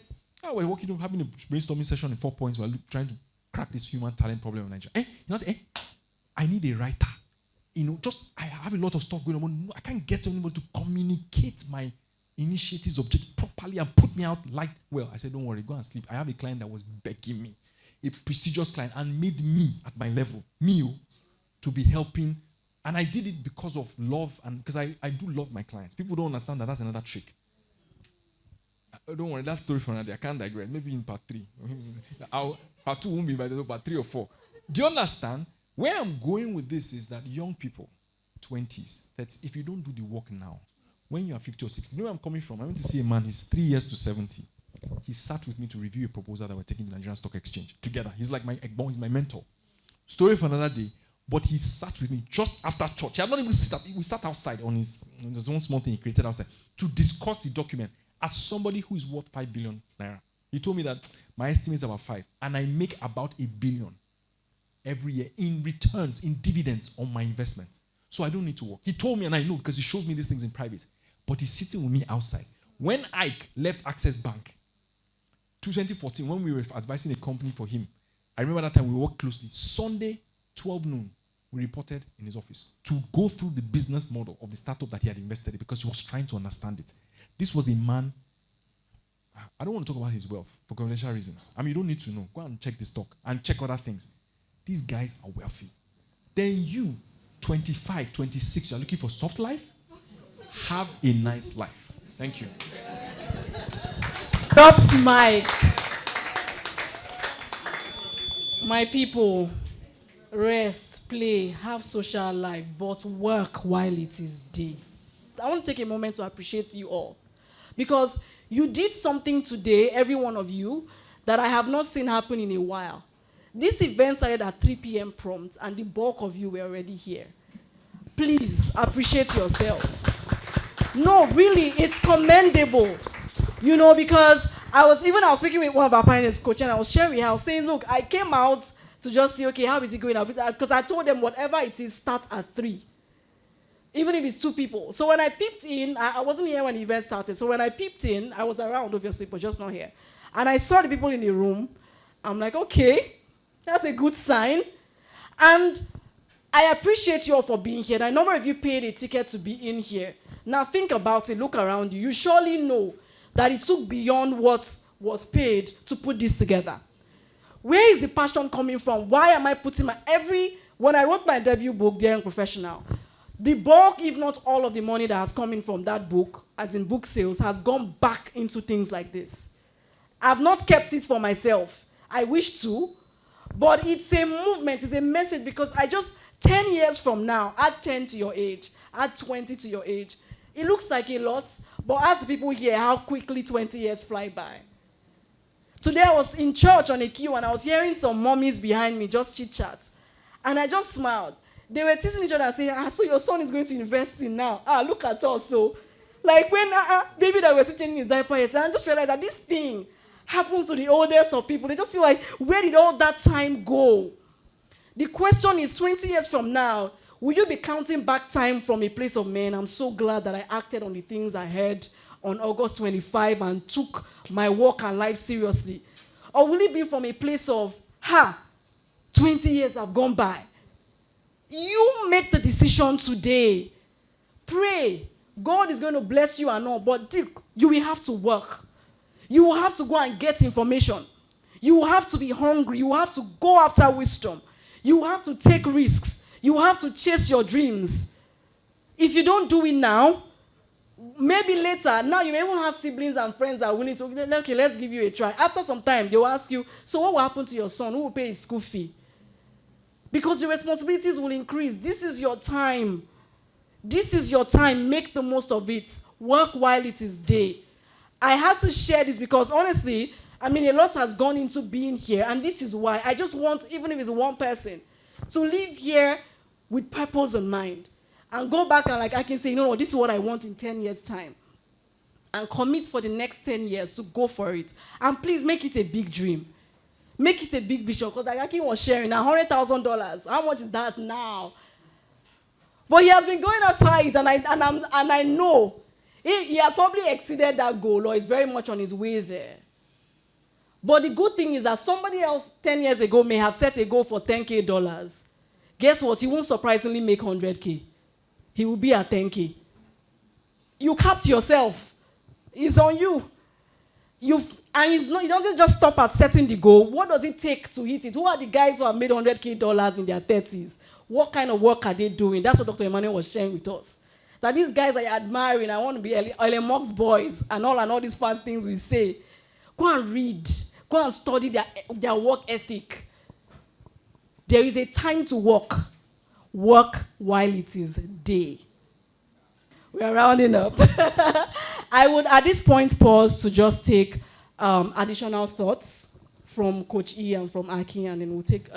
we're working, having a brainstorming session in 4 points. We're trying to crack this human talent problem in Nigeria. I said, I need a writer. I have a lot of stuff going on. I can't get anybody to communicate my initiatives, objectives properly and put me out like, well, I said, don't worry, go and sleep. I have a client that was begging me, a prestigious client, and made me at my level, to be helping. And I did it because of love and because I do love my clients. People don't understand that that's another trick. Don't worry, that story for another day. I can't digress. Maybe in part 3. Part 2 won't be by the part 3 or 4. Do you understand? Where I'm going with this is that young people, 20s, that if you don't do the work now, when you are 50 or 60, you know where I'm coming from? I went to see a man, he's 3 years to 70. He sat with me to review a proposal that we're taking to the Nigerian Stock Exchange together. He's like he's my mentor. Story for another day. But he sat with me just after church. He had not even we sat outside on there's one small thing he created outside to discuss the document as somebody who is worth 5 billion naira. He told me that my estimate is about 5, and I make about 1 billion every year in returns, in dividends on my investment. So I don't need to work. He told me, and I know because he shows me these things in private, but he's sitting with me outside. When Ike left Access Bank, 2014, when we were advising a company for him, I remember that time we worked closely. Sunday, 12 noon, we reported in his office to go through the business model of the startup that he had invested in because he was trying to understand it. This was a man, I don't want to talk about his wealth for confidential reasons. I mean, you don't need to know. Go and check this stock and check other things. These guys are wealthy. Then you, 25, 26, you're looking for soft life? Have a nice life. Thank you. Drops mic. My people, rest, play, have social life, but work while it is day. I want to take a moment to appreciate you all. Because you did something today, every one of you, that I have not seen happen in a while. This event started at 3 p.m. prompt, and the bulk of you were already here. Please appreciate yourselves. No, really, it's commendable. You know, because I was speaking with one of our pioneers, coach, and I was sharing her, I was saying, look, I came out to just see, okay, how is it going? Because I told them whatever it is, start at 3. Even if it's 2 people. So when I peeped in, I wasn't here when the event started. So when I peeped in, I was around, obviously, but just not here. And I saw the people in the room. I'm like, okay, that's a good sign. And I appreciate you all for being here. A number of you paid a ticket to be in here. Now think about it, look around you. You surely know that it took beyond what was paid to put this together. Where is the passion coming from? Why am I putting when I wrote my debut book, The Young Professional, the bulk, if not all of the money that has come in from that book, as in book sales, has gone back into things like this. I've not kept it for myself. I wish to, but it's a movement, it's a message, because 10 years from now, add 10 to your age, add 20 to your age. It looks like a lot, but ask people here how quickly 20 years fly by. Today I was in church on a queue and I was hearing some mommies behind me just chit-chat. And I just smiled. They were teasing each other and saying, so your son is going to university now. Look at us. So, like when baby that was changing his diaper yesterday, I just realized that this thing happens to the oldest of people. They just feel like, where did all that time go? The question is, 20 years from now, will you be counting back time from a place of man? I'm so glad that I acted on the things I heard on August 25 and took my work and life seriously. Or will it be from a place of, 20 years have gone by. You make the decision today. Pray. God is going to bless you and all, but you will have to work. You will have to go and get information. You will have to be hungry. You will have to go after wisdom. You will have to take risks. You will have to chase your dreams. If you don't do it now, maybe later, now you may even have siblings and friends that are willing to, okay, let's give you a try. After some time, they will ask you, so what will happen to your son? Who will pay his school fee? Because the responsibilities will increase. This is your time. This is your time. Make the most of it. Work while it is day. I had to share this because honestly, a lot has gone into being here, and this is why. I just want, even if it's one person, to live here with purpose in mind and go back and I can say, this is what I want in 10 years' time. And commit for the next 10 years to go for it. And please make it a big dream. Make it a big vision, because like Akin was sharing, $100,000. How much is that now? But he has been going after it, and I know he has probably exceeded that goal, or is very much on his way there. But the good thing is that somebody else 10 years ago may have set a goal for $10K. Guess what? He won't surprisingly make $100K. He will be at $10K. You capped yourself. It's on you. It doesn't just stop at setting the goal. What does it take to hit it? Who are the guys who have made $100K in their 30s? What kind of work are they doing? That's what Dr. Emmanuel was sharing with us. That these guys I admire, and I want to be Elon Musk's boys and all these fast things we say. Go and read. Go and study their work ethic. There is a time to work. Work while it is day. We are rounding up. I would, at this point, pause to just take additional thoughts from Coach E and from Aki, and then we'll take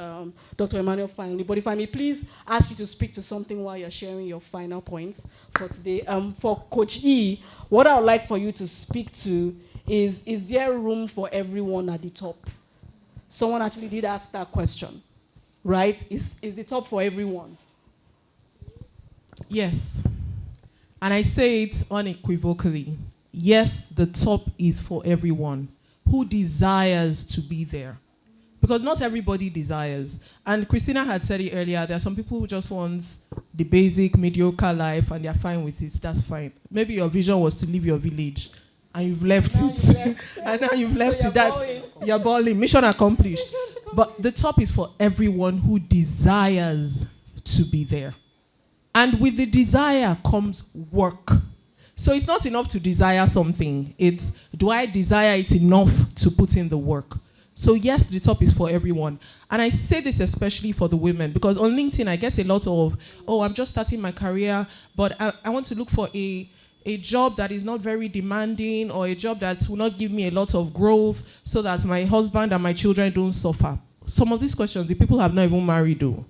Dr. Emmanuel finally. But if I may please ask you to speak to something while you're sharing your final points for today. For Coach E, what I would like for you to speak to is there room for everyone at the top? Someone actually did ask that question, right? Is the top for everyone? Yes. And I say it unequivocally. Yes, the top is for everyone who desires to be there. Because not everybody desires. And Christina had said it earlier, there are some people who just want the basic, mediocre life and they're fine with it. That's fine. Maybe your vision was to leave your village and you've left it. And now you've left it. You're balling. Mission accomplished. But the top is for everyone who desires to be there. And with the desire comes work. So it's not enough to desire something. It's, do I desire it enough to put in the work? So yes, the top is for everyone. And I say this especially for the women, because on LinkedIn, I get a lot of, oh, I'm just starting my career, but I want to look for a job that is not very demanding, or a job that will not give me a lot of growth so that my husband and my children don't suffer. Some of these questions, the people have not even married though.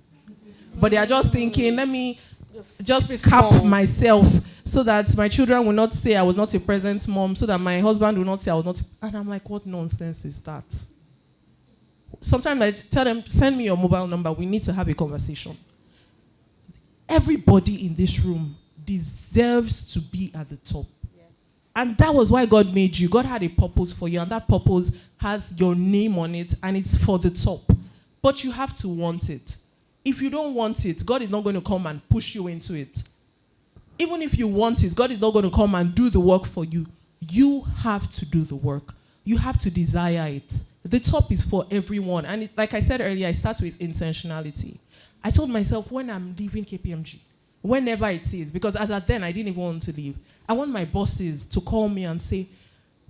But they are just thinking, let me just cap myself so that my children will not say I was not a present mom, so that my husband will not say I was not. And I'm like, what nonsense is that? Sometimes I tell them, send me your mobile number. We need to have a conversation. Everybody in this room deserves to be at the top. Yes. And that was why God made you. God had a purpose for you, and that purpose has your name on it, and it's for the top. But you have to want it. If you don't want it, God is not going to come and push you into it. Even if you want it, God is not going to come and do the work for you. You have to do the work. You have to desire it. The top is for everyone. And like I said earlier, I start with intentionality. I told myself, when I'm leaving KPMG, whenever it is, because as at then, I didn't even want to leave. I want my bosses to call me and say,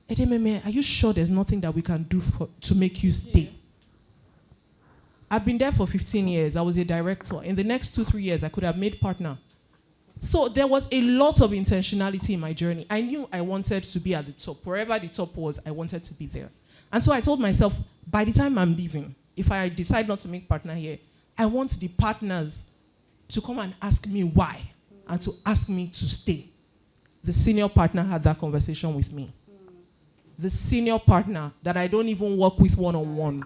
Edememe, are you sure there's nothing that we can do to make you stay? Yeah. I've been there for 15 years. I was a director. In the next 2-3 years, I could have made partner. So there was a lot of intentionality in my journey. I knew I wanted to be at the top. Wherever the top was, I wanted to be there. And so I told myself, by the time I'm leaving, if I decide not to make partner here, I want the partners to come and ask me why and to ask me to stay. The senior partner had that conversation with me. The senior partner that I don't even work with one-on-one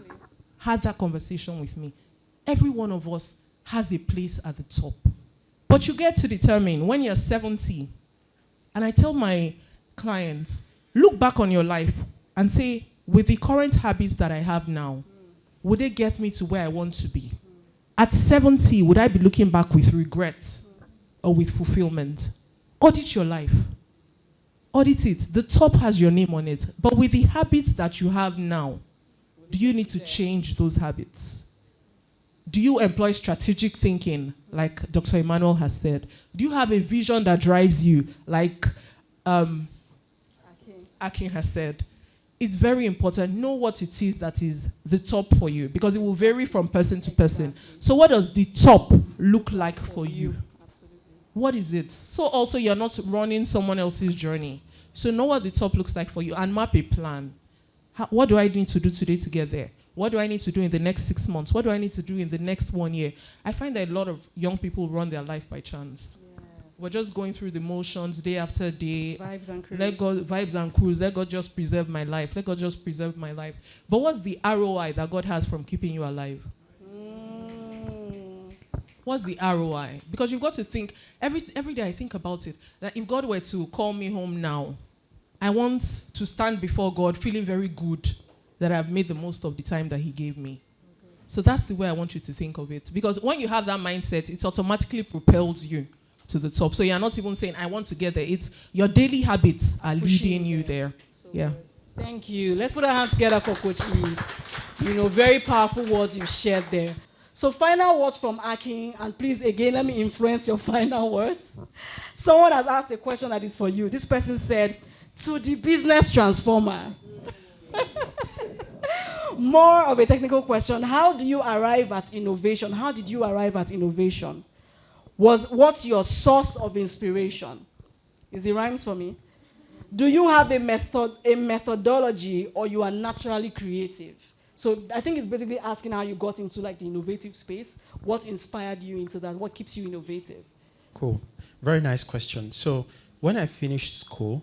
had that conversation with me. Every one of us has a place at the top. But you get to determine when you're 70, and I tell my clients, look back on your life and say, with the current habits that I have now, would they get me to where I want to be? At 70, would I be looking back with regret or with fulfillment? Audit your life. Audit it. The top has your name on it. But with the habits that you have now, do you need to change those habits? Do you employ strategic thinking, like Dr. Emmanuel has said? Do you have a vision that drives you, like Akin has said? It's very important. Know what it is that is the top for you, because it will vary from person to person. So what does the top look like for you? Absolutely. What is it? So also you're not running someone else's journey. So know what the top looks like for you and map a plan. What do I need to do today to get there? What do I need to do in the next 6 months? What do I need to do in the next 1 year? I find that a lot of young people run their life by chance. Yes. We're just going through the motions day after day. Vibes and cruise. Let God, vibes and cruise. Let God just preserve my life. Let God just preserve my life. But what's the ROI that God has from keeping you alive? What's the ROI? Because you've got to think, every day I think about it, that if God were to call me home now, I want to stand before God feeling very good that I've made the most of the time that he gave me. Okay. So that's the way I want you to think of it. Because when you have that mindset, it automatically propels you to the top. So you're not even saying, I want to get there. It's your daily habits are leading you there. So yeah. Good. Thank you. Let's put our hands together for Coach E. Very powerful words you shared there. So final words from Akin, and please again let me influence your final words. Someone has asked a question that is for you. This person said, to the business transformer. More of a technical question. How do you arrive at innovation? How did you arrive at innovation? What's your source of inspiration? Is it rhymes for me? Do you have a methodology, or you are naturally creative? So I think it's basically asking how you got into like the innovative space. What inspired you into that? What keeps you innovative? Cool. Very nice question. So when I finished school,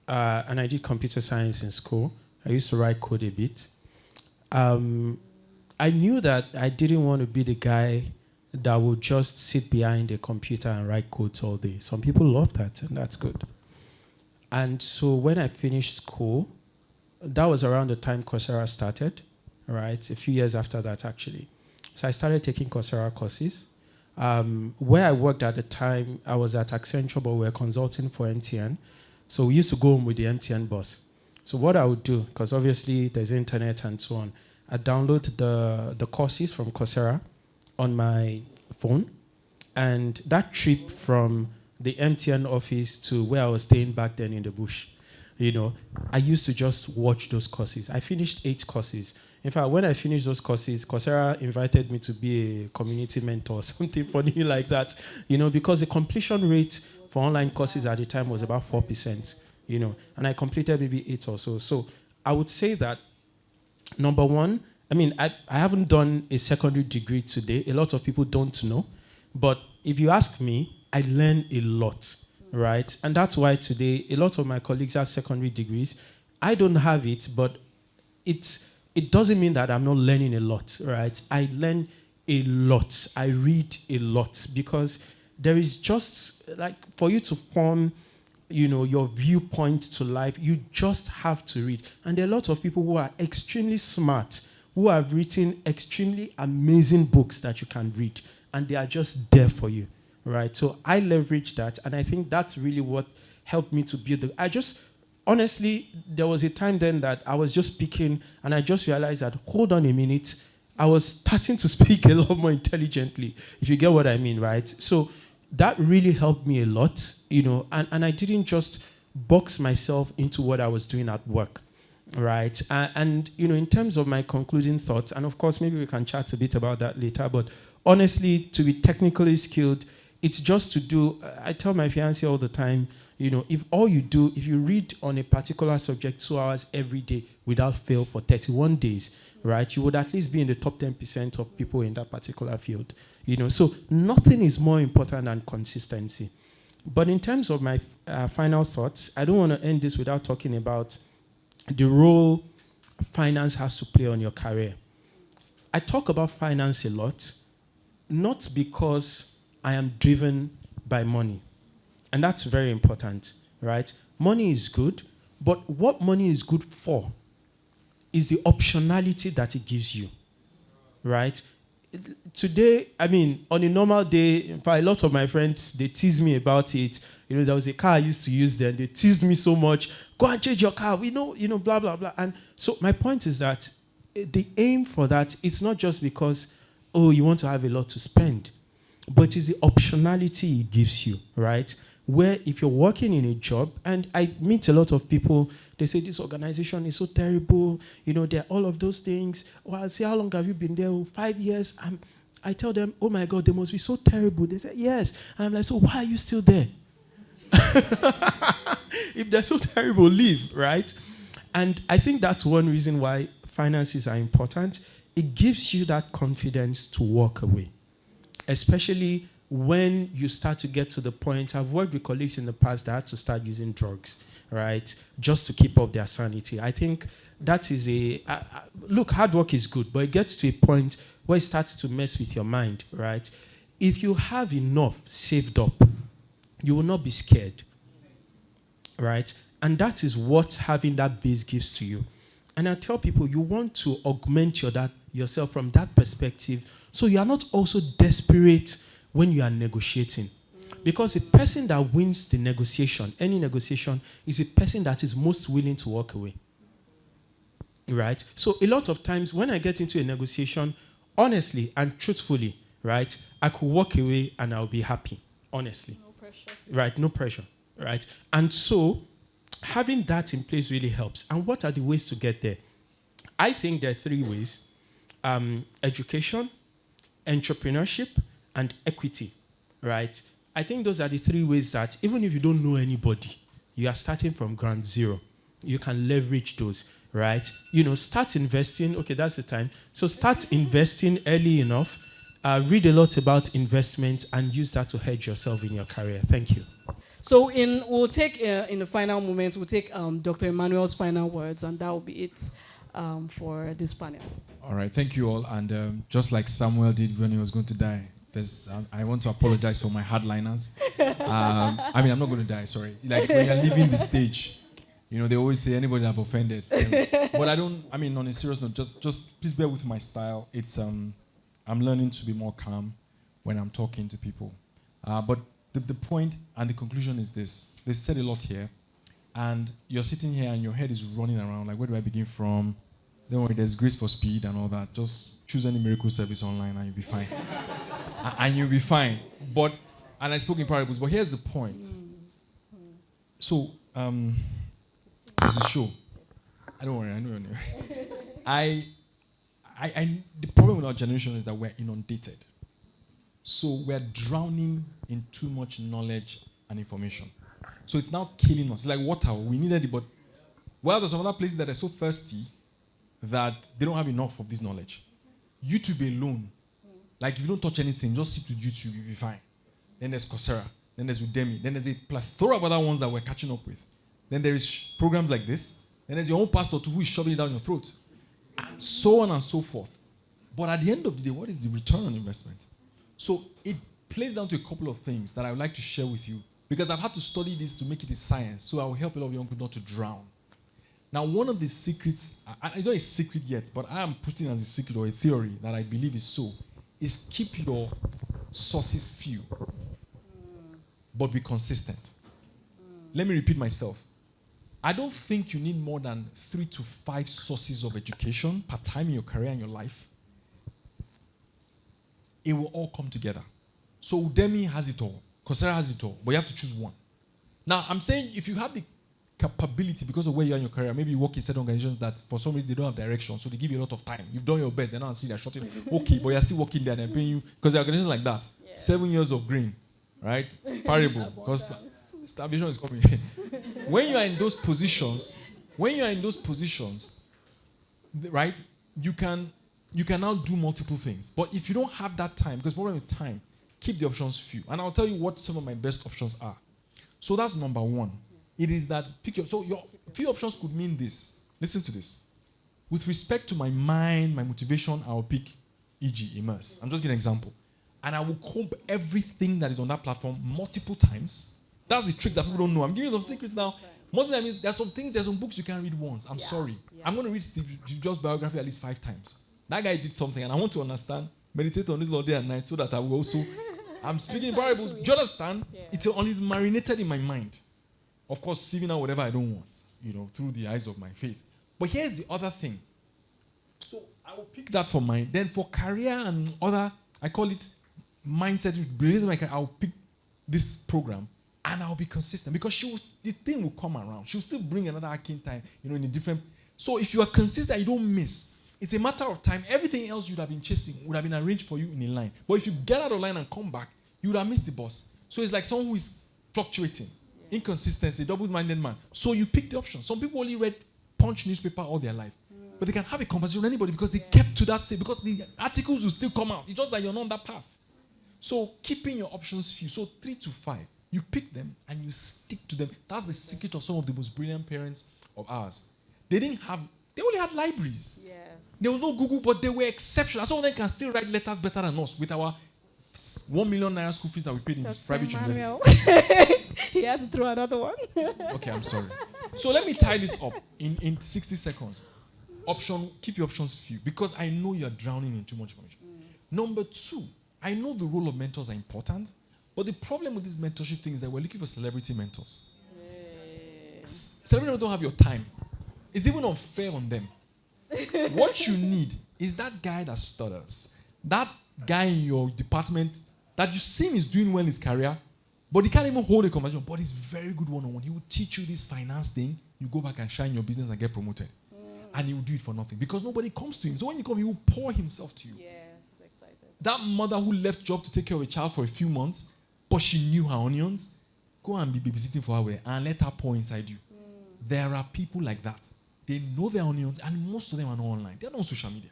and I did computer science in school, I used to write code a bit. I knew that I didn't want to be the guy that would just sit behind a computer and write codes all day. Some people love that, and that's good. And so when I finished school, that was around the time Coursera started, right? A few years after that, actually. So I started taking Coursera courses. Where I worked at the time, I was at Accenture, but we were consulting for MTN. So we used to go home with the MTN bus. So what I would do, because obviously there's internet and so on, I download the courses from Coursera on my phone. And that trip from the MTN office to where I was staying back then in the bush, I used to just watch those courses. I finished 8 courses. In fact, when I finished those courses, Coursera invited me to be a community mentor or something funny like that, because the completion rate for online courses at the time was about 4%, and I completed maybe 8 or so. So I would say that, number one, I haven't done a secondary degree today. A lot of people don't know. But if you ask me, I learn a lot, right? And that's why today, a lot of my colleagues have secondary degrees. I don't have it, but it doesn't mean that I'm not learning a lot, right? I learn a lot. I read a lot, because there is just, like, for you to form, your viewpoint to life, you just have to read. And there are a lot of people who are extremely smart, who have written extremely amazing books that you can read, and they are just there for you, right? So I leverage that, and I think that's really what helped me to build honestly, there was a time then that I was just speaking, and I just realized that, hold on a minute, I was starting to speak a lot more intelligently, if you get what I mean, right? So that really helped me a lot, and I didn't just box myself into what I was doing at work, right? And in terms of my concluding thoughts, and of course, maybe we can chat a bit about that later, but honestly, to be technically skilled, it's just to do, I tell my fiancé all the time, if you read on a particular subject 2 hours every day without fail for 31 days, right, you would at least be in the top 10% of people in that particular field. So nothing is more important than consistency. But in terms of my final thoughts, I don't want to end this without talking about the role finance has to play on your career. I talk about finance a lot, not because I am driven by money. And that's very important, right? Money is good, but what money is good for is the optionality that it gives you, right? Today, on a normal day, in fact, a lot of my friends, they tease me about it. There was a car I used to use then. They teased me so much. Go and change your car. We know, blah, blah, blah. And so my point is that the aim for that, it's not just because, you want to have a lot to spend, but it's the optionality it gives you, right? Where if you're working in a job, and I meet a lot of people, they say this organization is so terrible, there are all of those things. Or I'll say, how long have you been there? 5 years. I tell them, oh my God, they must be so terrible. They say, yes. And I'm like, so why are you still there? If they're so terrible, leave, right? And I think that's one reason why finances are important. It gives you that confidence to walk away, especially when you start to get to the point. I've worked with colleagues in the past that had to start using drugs, right, just to keep up their sanity. I think that is look, hard work is good, but it gets to a point where it starts to mess with your mind, right? If you have enough saved up, you will not be scared, right? And that is what having that base gives to you. And I tell people, you want to augment yourself from that perspective, so you are not also desperate when you are negotiating. Because a person that wins the negotiation, any negotiation, is a person that is most willing to walk away. Right? So a lot of times when I get into a negotiation, honestly and truthfully, right, I could walk away and I'll be happy, honestly. No pressure. Right, no pressure, right? And so having that in place really helps. And what are the ways to get there? I think there are 3 ways: education, entrepreneurship, and equity, right? I think those are the 3 ways that even if you don't know anybody, you are starting from ground zero. You can leverage those, right? Start investing. Okay, that's the time. So start investing early enough. Read a lot about investment and use that to hedge yourself in your career. Thank you. So we'll take in the final moments, we'll take Dr. Emmanuel's final words, and that will be it for this panel. All right, thank you all. And just like Samuel did when he was going to die, I want to apologize for my hardliners. I'm not going to die, sorry. Like when you're leaving the stage, they always say anybody I've offended. But on a serious note, just please bear with my style. It's I'm learning to be more calm when I'm talking to people. But the point and the conclusion is this. They said a lot here, and you're sitting here and your head is running around, like, where do I begin from? Don't worry, there's grace for speed and all that. Just choose any miracle service online and you'll be fine. And you'll be fine. And I spoke in parables, but here's the point. So, it's a show. I don't worry, I know your name. The problem with our generation is that we're inundated. So we're drowning in too much knowledge and information. So it's now killing us. It's like water, we needed it, but there's some other places that are so thirsty that they don't have enough of this knowledge. YouTube alone, like if you don't touch anything, just sit with YouTube, you'll be fine. Then there's Coursera, then there's Udemy, then there's a plethora of other ones that we're catching up with. Then there is programs like this, then there's your own pastor too, who is shoving it down your throat. And so on and so forth. But at the end of the day, what is the return on investment? So it plays down to a couple of things that I would like to share with you, because I've had to study this to make it a science, so I will help a lot of young people not to drown. Now, one of the secrets, it's not a secret yet, but I am putting it as a secret or a theory that I believe is so, is keep your sources few, but be consistent. Let me repeat myself. I don't think you need more than 3 to 5 sources of education per time in your career and your life. It will all come together. So Udemy has it all. Coursera has it all. But you have to choose one. Now, I'm saying if you have the capability because of where you are in your career, maybe you work in certain organizations that for some reason they don't have direction, so they give you a lot of time. You've done your best, and now they're shutting. Okay, but you're still working there and they're paying you. Because there are organizations like that. Yeah. 7 years of green, right? Parable. Because starvation is coming. When you are in those positions, right, you can now do multiple things. But if you don't have that time, because the problem is time, keep the options few. And I'll tell you what some of my best options are. So that's number one. It is that your few options could mean this. Listen to this. With respect to my mind, my motivation, I'll pick e.g. Immerse. I'm just giving an example. And I will comb everything that is on that platform multiple times. That's the trick that people don't know. I'm giving you some secrets now. More than that means there's some books you can read once. I'm sorry. Yeah. I'm going to read Steve Jobs' biography at least 5 times. That guy did something, and I want to understand, meditate on this all day and night, so that I will also, I'm speaking in parables. Do you understand? Yeah. It's marinated in my mind. Of course, sieving out whatever I don't want, through the eyes of my faith. But here's the other thing. So I will pick that for mine. Then for career and other, I call it mindset, related to my career, I'll pick this program. And I'll be consistent because the thing will come around. She'll still bring another hacking time, in a different. So if you are consistent, you don't miss. It's a matter of time. Everything else you'd have been chasing would have been arranged for you in a line. But if you get out of line and come back, you would have missed the bus. So it's like someone who is fluctuating. Yeah. Inconsistency, double-minded man. So you pick the option. Some people only read Punch newspaper all their life. But they can have a conversation with anybody because they kept to that same. Because the articles will still come out. It's just that you're not on that path. So keeping your options few. So 3 to 5. You pick them and you stick to them. That's the secret of some of the most brilliant parents of ours. They only had libraries. Yes. There was no Google, but they were exceptional. Some of them can still write letters better than us with our 1 million naira school fees that we paid in private university. He has to throw another one. Okay, I'm sorry. So let me tie this up in 60 seconds. Keep your options few because I know you're drowning in too much information. Number 2, I know the role of mentors are important. But the problem with this mentorship thing is that we're looking for celebrity mentors. Celebrities don't have your time. It's even unfair on them. What you need is that guy that stutters, that guy in your department that you see him is doing well in his career, but he can't even hold a conversation, but he's very good one-on-one. He will teach you this finance thing. You go back and shine your business and get promoted. And he will do it for nothing because nobody comes to him. So when you come, he will pour himself to you. Yes, he's excited. That mother who left job to take care of a child for a few months, but she knew her onions, go and be babysitting for her and let her pour inside you. There are people like that. They know their onions, and most of them are not online. They're not on social media.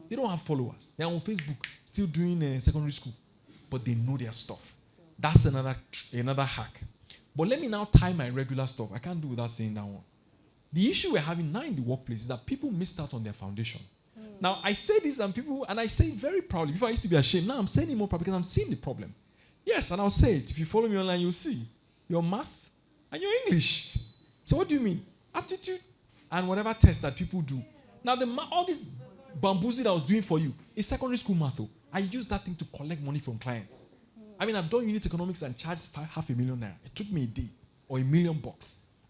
They don't have followers. They're on Facebook, still doing secondary school, but they know their stuff. That's another hack. But let me now tie my regular stuff. I can't do without saying that one. The issue we're having now in the workplace is that people missed out on their foundation. Now, I say this and I say it very proudly. Before I used to be ashamed. Now I'm saying it more proudly because I'm seeing the problem. Yes, and I'll say it. If you follow me online, you'll see your math and your English. So what do you mean? Aptitude and whatever test that people do. Now, all this bamboozle I was doing for you is secondary school math. I use that thing to collect money from clients. I mean, I've done unit economics and charged $500,000 naira. It took me a day or $1 million,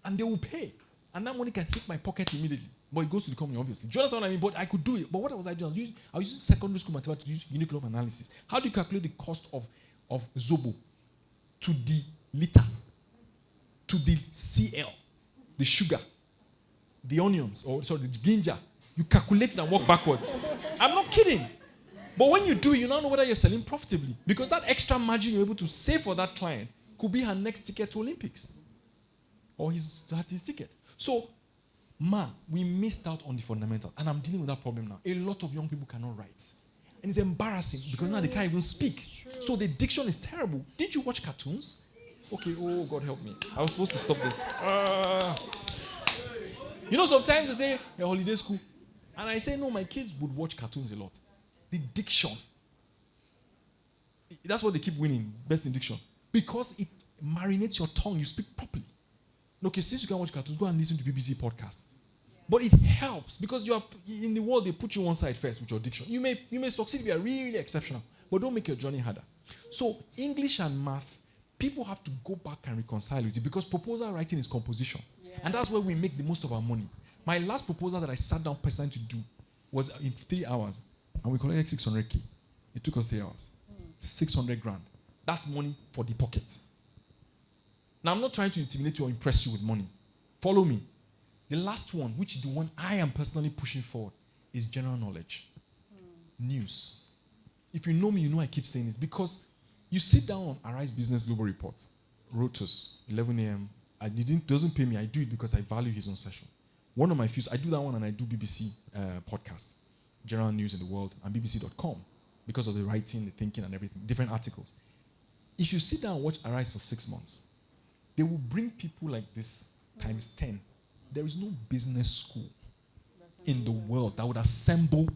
and they will pay. And that money can hit my pocket immediately. But it goes to the company, obviously. Do you understand what I mean? But I could do it. But what was I doing? I was using secondary school mathematics to use unit economics analysis. How do you calculate the cost of Zobo to the liter, to the CL, the sugar, the onions, the ginger? You calculate it and work backwards. I'm not kidding. But when you do, you now know whether you're selling profitably. Because that extra margin you're able to save for that client could be her next ticket to Olympics. Or his ticket. So, we missed out on the fundamental. And I'm dealing with that problem now. A lot of young people cannot write. And it's embarrassing because now they can't even speak. So the diction is terrible. Did you watch cartoons? Okay, oh, God help me. I was supposed to stop this. Sometimes they say, a holiday school. And I say, no, my kids would watch cartoons a lot. The diction. That's what they keep winning, best in diction. Because it marinates your tongue, you speak properly. Okay, since you can watch cartoons, go and listen to BBC podcast. But it helps because you are in the world, they put you one side first with your diction. You may succeed if you are really exceptional, but don't make your journey harder. So English and math, people have to go back and reconcile with it because proposal writing is composition. Yeah. And that's where we make the most of our money. My last proposal that I sat down personally to do was in 3 hours, and we collected 600K. It took us 3 hours. 600 grand. That's money for the pocket. Now, I'm not trying to intimidate you or impress you with money. Follow me. The last one, which is the one I am personally pushing forward, is general knowledge. News. If you know me, you know I keep saying this because you sit down on Arise Business Global Report, Rotus, 11 a.m. Doesn't pay me. I do it because I value his own session. One of my few, I do that one and I do BBC podcast, general news in the world, and BBC.com because of the writing, the thinking, and everything, different articles. If you sit down and watch Arise for 6 months, they will bring people like this times 10. There is no business school in the world that would assemble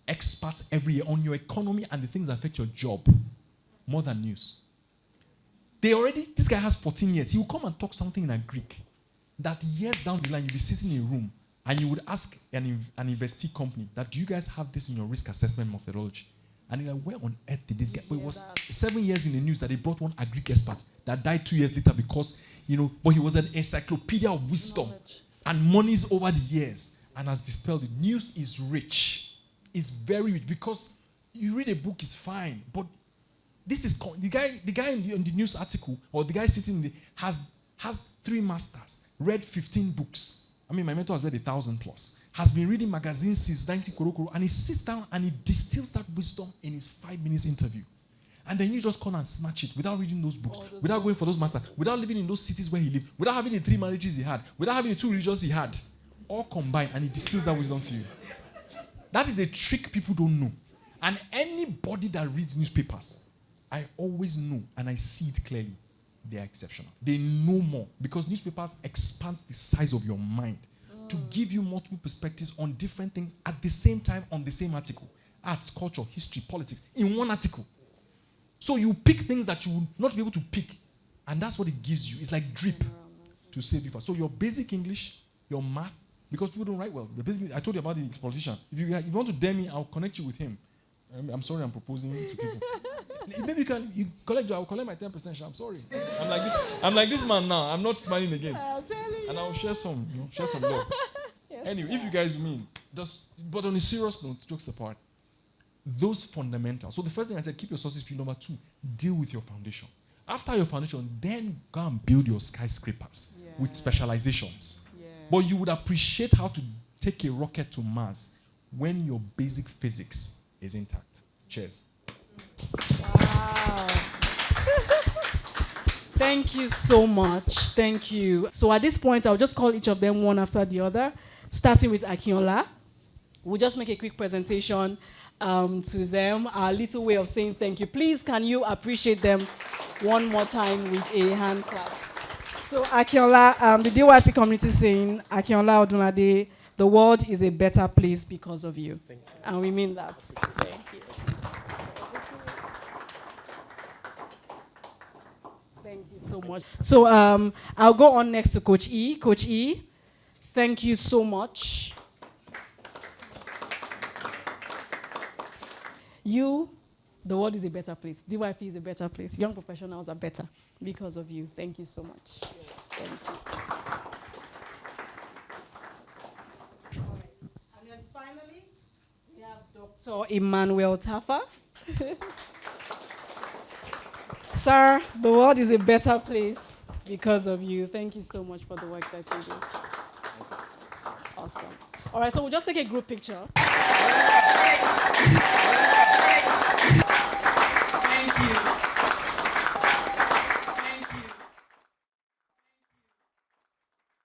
experts every year on your economy and the things that affect your job more than news. This guy has 14 years. He will come and talk something in a Greek that years down the line you'll be sitting in a room and you would ask an investee company that, do you guys have this in your risk assessment methodology? And you're like, where on earth did this guy? But it was 7 years in the news that they brought one Greek expert that died 2 years later because, but he was an encyclopedia of wisdom and monies over the years and has dispelled it. News is rich. It's very rich because you read a book is fine, but this is the guy in the news article or the guy sitting in has 3 masters, read 15 books. I mean, my mentor has read 1,000 plus. Has been reading magazines since 90 Korokoro, and he sits down and he distills that wisdom in his 5 minutes interview. And then you just come and snatch it without reading those books, without going for those masters, without living in those cities where he lived, without having the 3 marriages he had, without having the 2 religions he had, all combined, and he distills that wisdom to you. That is a trick people don't know. And anybody that reads newspapers, I always know, and I see it clearly, they are exceptional. They know more because newspapers expand the size of your mind to give you multiple perspectives on different things at the same time on the same article. Arts, culture, history, politics, in one article. So you pick things that you will not be able to pick, and that's what it gives you. It's like drip to save you fast. So your basic English, your math, because people don't write well. I told you about the politician. If you want to dare me, I'll connect you with him. I'm sorry I'm proposing to people. Maybe I'll collect my 10%. I'm sorry. I'm like this man now. I'm not smiling again. I'll tell you. And I'll share some love. Yes, anyway, if you guys mean, but on a serious note, jokes apart, those fundamentals. So the first thing I said, keep your sources few. Number 2, deal with your foundation. After your foundation, then go and build your skyscrapers with specializations. Yeah. But you would appreciate how to take a rocket to Mars when your basic physics is intact. Cheers. Wow. Thank you so much. Thank you. So at this point, I'll just call each of them one after the other, starting with Akinola. We'll just make a quick presentation to them, our little way of saying thank you. Please, can you appreciate them one more time with a hand clap? So Akinola, the DYP community saying, Akinola Odunlade, the world is a better place because of you. Thank you. And we mean that. Thank you. Thank you so much. So I'll go on next to Coach E. Coach E, thank you so much. The world is a better place. DYP is a better place. Young professionals are better because of you. Thank you so much. Thank you. All right. And then finally, we have Dr. Emmanuel Tarfa. Sir, the world is a better place because of you. Thank you so much for the work that you do. Awesome. All right, so we'll just take a group picture.